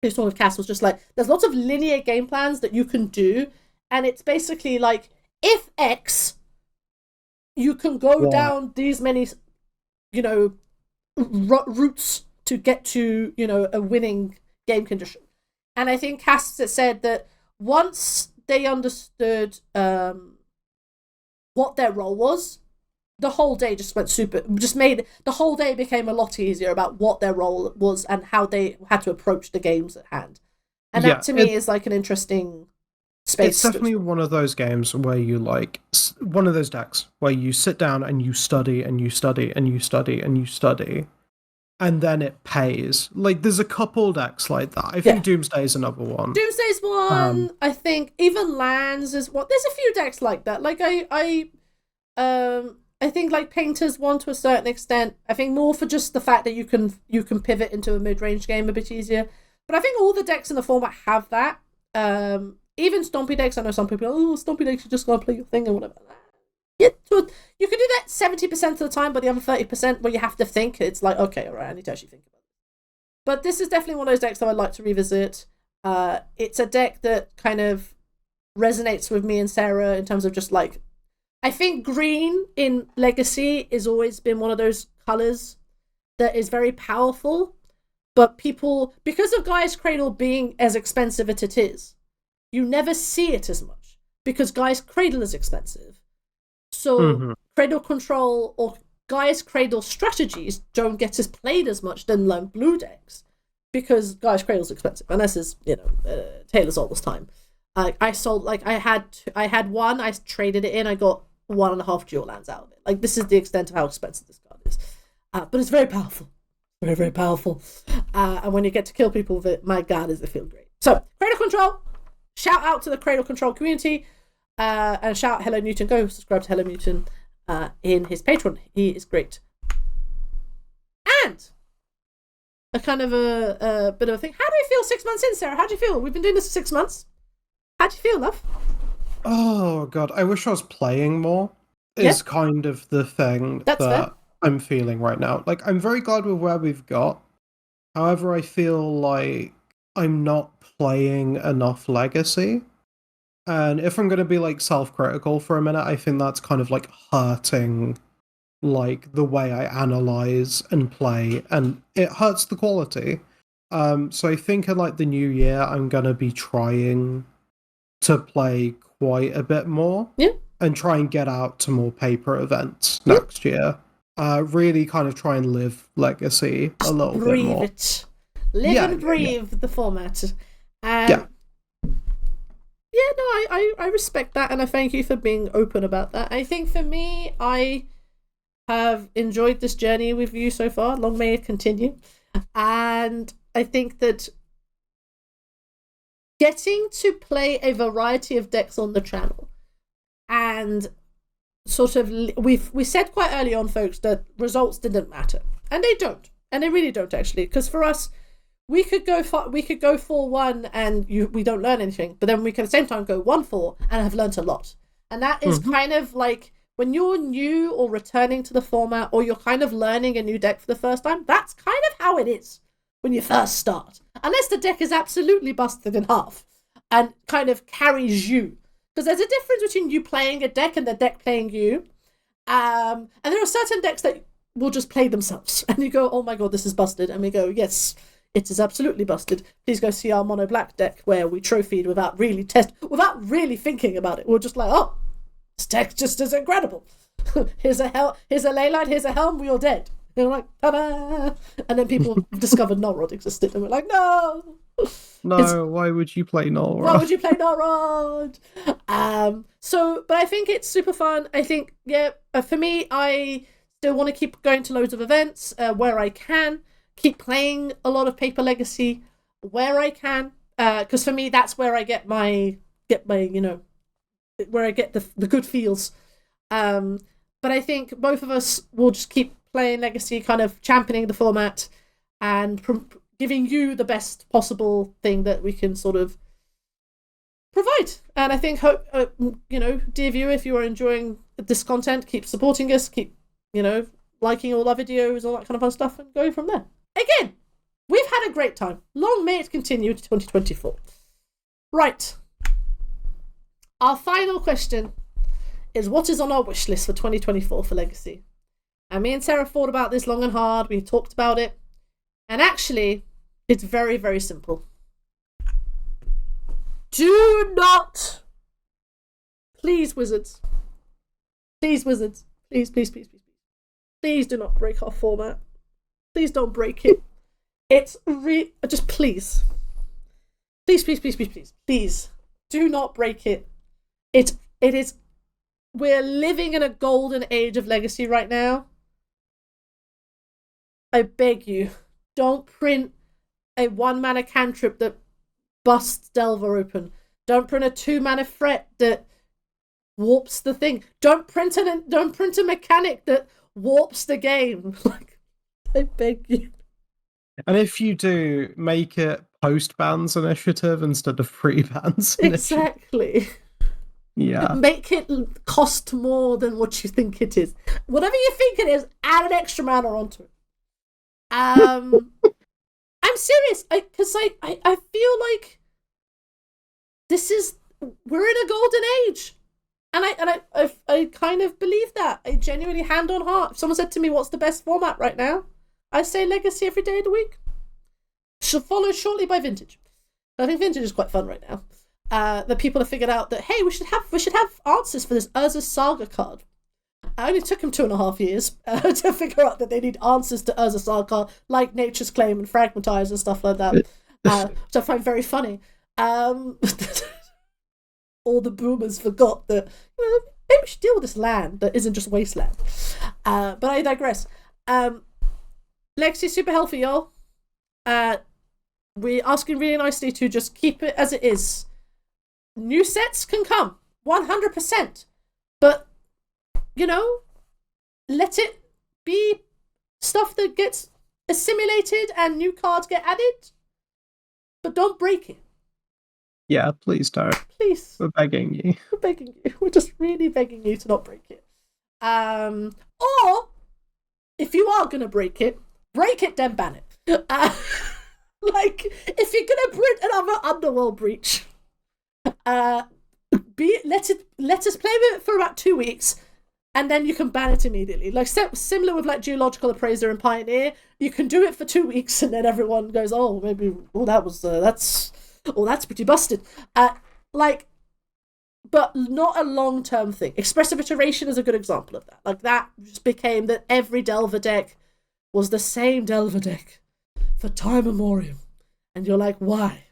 his talk of Cass was just like, there's lots of linear game plans that you can do, and it's basically like, if X... you can go down these many, routes to get to, a winning game condition. And I think Cass said that once they understood what their role was, the whole day made the whole day became a lot easier about what their role was and how they had to approach the games at hand. And that to me is like an interesting... space. It's definitely one of those games where you one of those decks where you sit down and you study and you study and you study and you study, and then it pays. Like there's a couple decks like that. I think Doomsday is another one. Doomsday's one. I think even Lands is one. There's a few decks like that. Like I think like Painter's one to a certain extent. I think more for just the fact that you can pivot into a mid-range game a bit easier. But I think all the decks in the format have that. Even Stompy decks, I know some people are, Stompy decks, you just gotta play your thing or whatever. Yeah, you can do that 70% of the time, but the other 30% where you have to think, it's like, okay, alright, I need to actually think about it. But this is definitely one of those decks that I'd like to revisit. It's a deck that kind of resonates with me and Sarah in terms of just like I think green in Legacy has always been one of those colors that is very powerful, but people, because of Gaia's Cradle being as expensive as it is, you never see it as much because Gaia's Cradle is expensive. So Cradle Control or Gaia's Cradle strategies don't get as played as much than like blue decks because Gaia's Cradle is expensive, and this is Taylor's all this time. I sold I had one, I traded it in, I got 1.5 dual lands out of it. Like, this is the extent of how expensive this card is, but it's very powerful, very, very powerful. And when you get to kill people with it, my god, does it feel great. So Cradle Control, shout out to the Cradle Control community, and shout out Hello Newton. Go subscribe to Hello Newton in his Patreon. He is great. And a kind of a bit of a thing. How do you feel 6 months in, Sarah? How do you feel? We've been doing this for 6 months. How do you feel, love? Oh god, I wish I was playing more. Is kind of the thing that fair. I'm feeling right now. Like, I'm very glad with where we've got. However, I feel like I'm not playing enough Legacy. And if I'm going to be like self-critical for a minute, I think that's kind of like hurting like the way I analyze and play, and it hurts the quality. So I think in like the new year, I'm going to be trying to play quite a bit more. Yeah. And try and get out to more paper events next year. Really kind of try and live Legacy a little bit more. Breathe it. Live and breathe the format. Yeah, no, I respect that, and I thank you for being open about that. I think for me, I have enjoyed this journey with you so far. Long may it continue. And I think that getting to play a variety of decks on the channel, and sort of we said quite early on, folks, that results didn't matter, and they don't, and they really don't actually, because for us, we could go 4-1 and we don't learn anything, but then we can at the same time go 1-4 and have learnt a lot. And that is kind of like when you're new or returning to the format, or you're kind of learning a new deck for the first time. That's kind of how it is when you first start, unless the deck is absolutely busted in half and kind of carries you. Because there's a difference between you playing a deck and the deck playing you. And there are certain decks that will just play themselves. And you go, oh my god, this is busted. And we go, yes, it is absolutely busted. Please go see our mono black deck where we trophied without really thinking about it. We're just like, oh, this deck just is incredible. Here's a Leyline, here's a Helm, we're all dead. And we're like, ta-da! And then people discovered Nullrod existed, and we're like, no! Why would you play Nullrod? Why would you play Nullrod? But I think it's super fun. I think, for me, I still want to keep going to loads of events where I can, keep playing a lot of Paper Legacy where I can, because for me, that's where I get my where I get the good feels. But I think both of us will just keep playing Legacy, kind of championing the format and giving you the best possible thing that we can sort of provide. And I think, dear viewer, if you are enjoying this content, keep supporting us, keep, liking all our videos, all that kind of fun stuff, and go from there. Again, we've had a great time. Long may it continue to 2024. Right. Our final question is, what is on our wish list for 2024 for Legacy? And me and Sarah thought about this long and hard. We talked about it. And actually, it's very, very simple. Do not, please, Wizards. Please, Wizards. Please, please, please, please. Please do not break our format. Please don't break it. It's just please. Please, please, please, please, please. Please. Do not break it. It is, we're living in a golden age of Legacy right now. I beg you, don't print a 1-mana cantrip that busts Delver open. Don't print a 2-mana threat that warps the thing. Don't print a mechanic that warps the game. Like, I beg you. And if you do, make it post-bans initiative instead of pre-bans initiative. Exactly. Yeah. Make it cost more than what you think it is. Whatever you think it is, add an extra mana onto it. I'm serious, because I feel like we're in a golden age, I kind of believe that. I genuinely, hand on heart. If someone said to me, "What's the best format right now?" I say Legacy every day of the week. Followed shortly by Vintage. I think Vintage is quite fun right now. That people have figured out that, hey, we should have answers for this Urza's Saga card. I only took him 2.5 years to figure out that they need answers to Urza's Saga, like Nature's Claim and Fragmentize and stuff like that, which I find very funny. All the boomers forgot that maybe we should deal with this land that isn't just wasteland. But I digress. Legacy super healthy, y'all. We're asking really nicely to just keep it as it is. New sets can come, 100%. But, let it be stuff that gets assimilated and new cards get added. But don't break it. Yeah, please don't. Please. We're begging you. We're begging you. We're just really begging you to not break it. Or, if you are going to break it, then ban it. If you're going to print another Underworld Breach, let us play with it for about 2 weeks, and then you can ban it immediately. Like similar with like Geological Appraiser and Pioneer, you can do it for 2 weeks, and then everyone goes, "Oh, maybe that's pretty busted." But not a long-term thing. Expressive Iteration is a good example of that. Like that just became that every Delver deck was the same Delver deck for time immemorial, and you're like, why?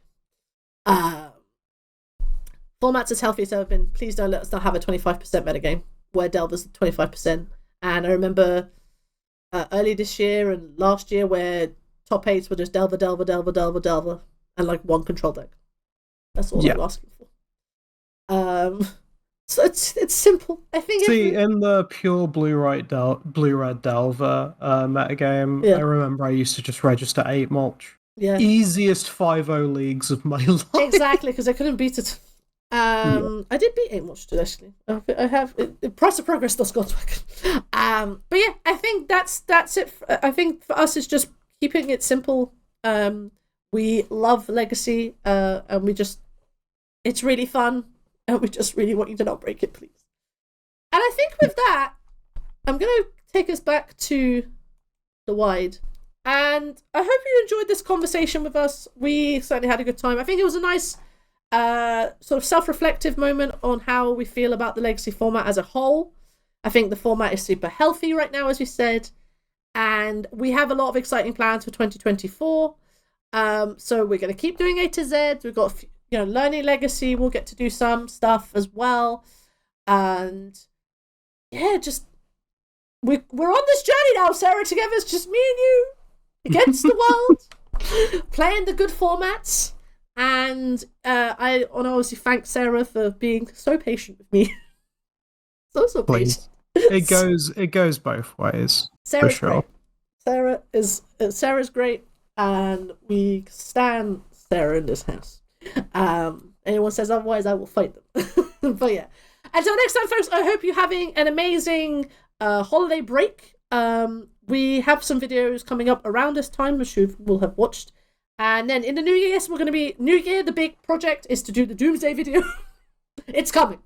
Formats as healthy as ever been. Please don't let us not have a 25% metagame where Delver's 25%. And I remember early this year and last year where top 8s were just Delver, and like one control deck. That's all I'm asking for. So it's simple. I think. In the pure blue-red Delver metagame, I remember I used to just register 8 mulch. Yeah. Easiest 5-0 leagues of my life. Exactly, because I couldn't beat it. I did beat 8 mulch too, actually. I have price of progress does go back. But yeah, I think that's it. I think for us it's just keeping it simple. We love Legacy, and it's really fun. And we just really want you to not break it, please. And I think with that, I'm going to take us back to the wide. And I hope you enjoyed this conversation with us. We certainly had a good time. I think it was a nice sort of self-reflective moment on how we feel about the Legacy format as a whole. I think the format is super healthy right now, as we said. And we have a lot of exciting plans for 2024. So we're going to keep doing A to Z. We've got learning Legacy, we'll get to do some stuff as well. And yeah, just we're on this journey now, Sarah, together. It's just me and you against the world, playing the good formats. And I want to obviously thank Sarah for being so patient with me. so patient. It goes both ways. Sarah's for sure. Great. Sarah's great, and we stand Sarah in this house. Anyone says otherwise, I will fight them. But yeah, until next time, folks, I hope you're having an amazing holiday break. We have some videos coming up around this time, which you will have watched, and then in the new year, yes, we're going to be New Year. The big project is to do the Doomsday video. It's coming.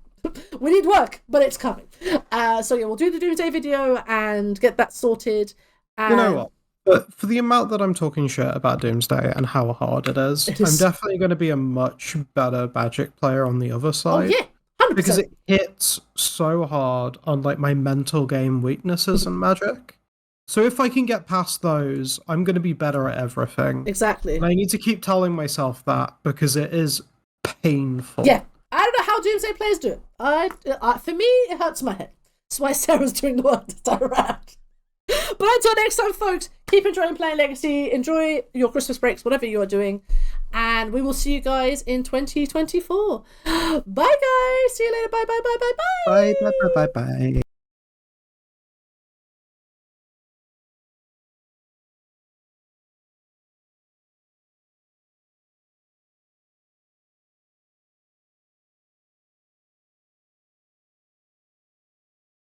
We need work, but it's coming. So yeah, we'll do the Doomsday video and get that sorted. You know what? But for the amount that I'm talking shit about Doomsday and how hard it is, I'm definitely going to be a much better Magic player on the other side. Oh, yeah, 100%. Because it hits so hard on like my mental game weaknesses in Magic. So if I can get past those, I'm going to be better at everything. Exactly. And I need to keep telling myself that because it is painful. Yeah. I don't know how Doomsday players do it. For me, it hurts my head. That's why Sarah's doing the work this time around. But until next time, folks, keep enjoying playing Legacy. Enjoy your Christmas breaks, whatever you are doing. And we will see you guys in 2024. Bye, guys. See you later. Bye, bye, bye, bye, bye. Bye, bye, bye, bye, bye.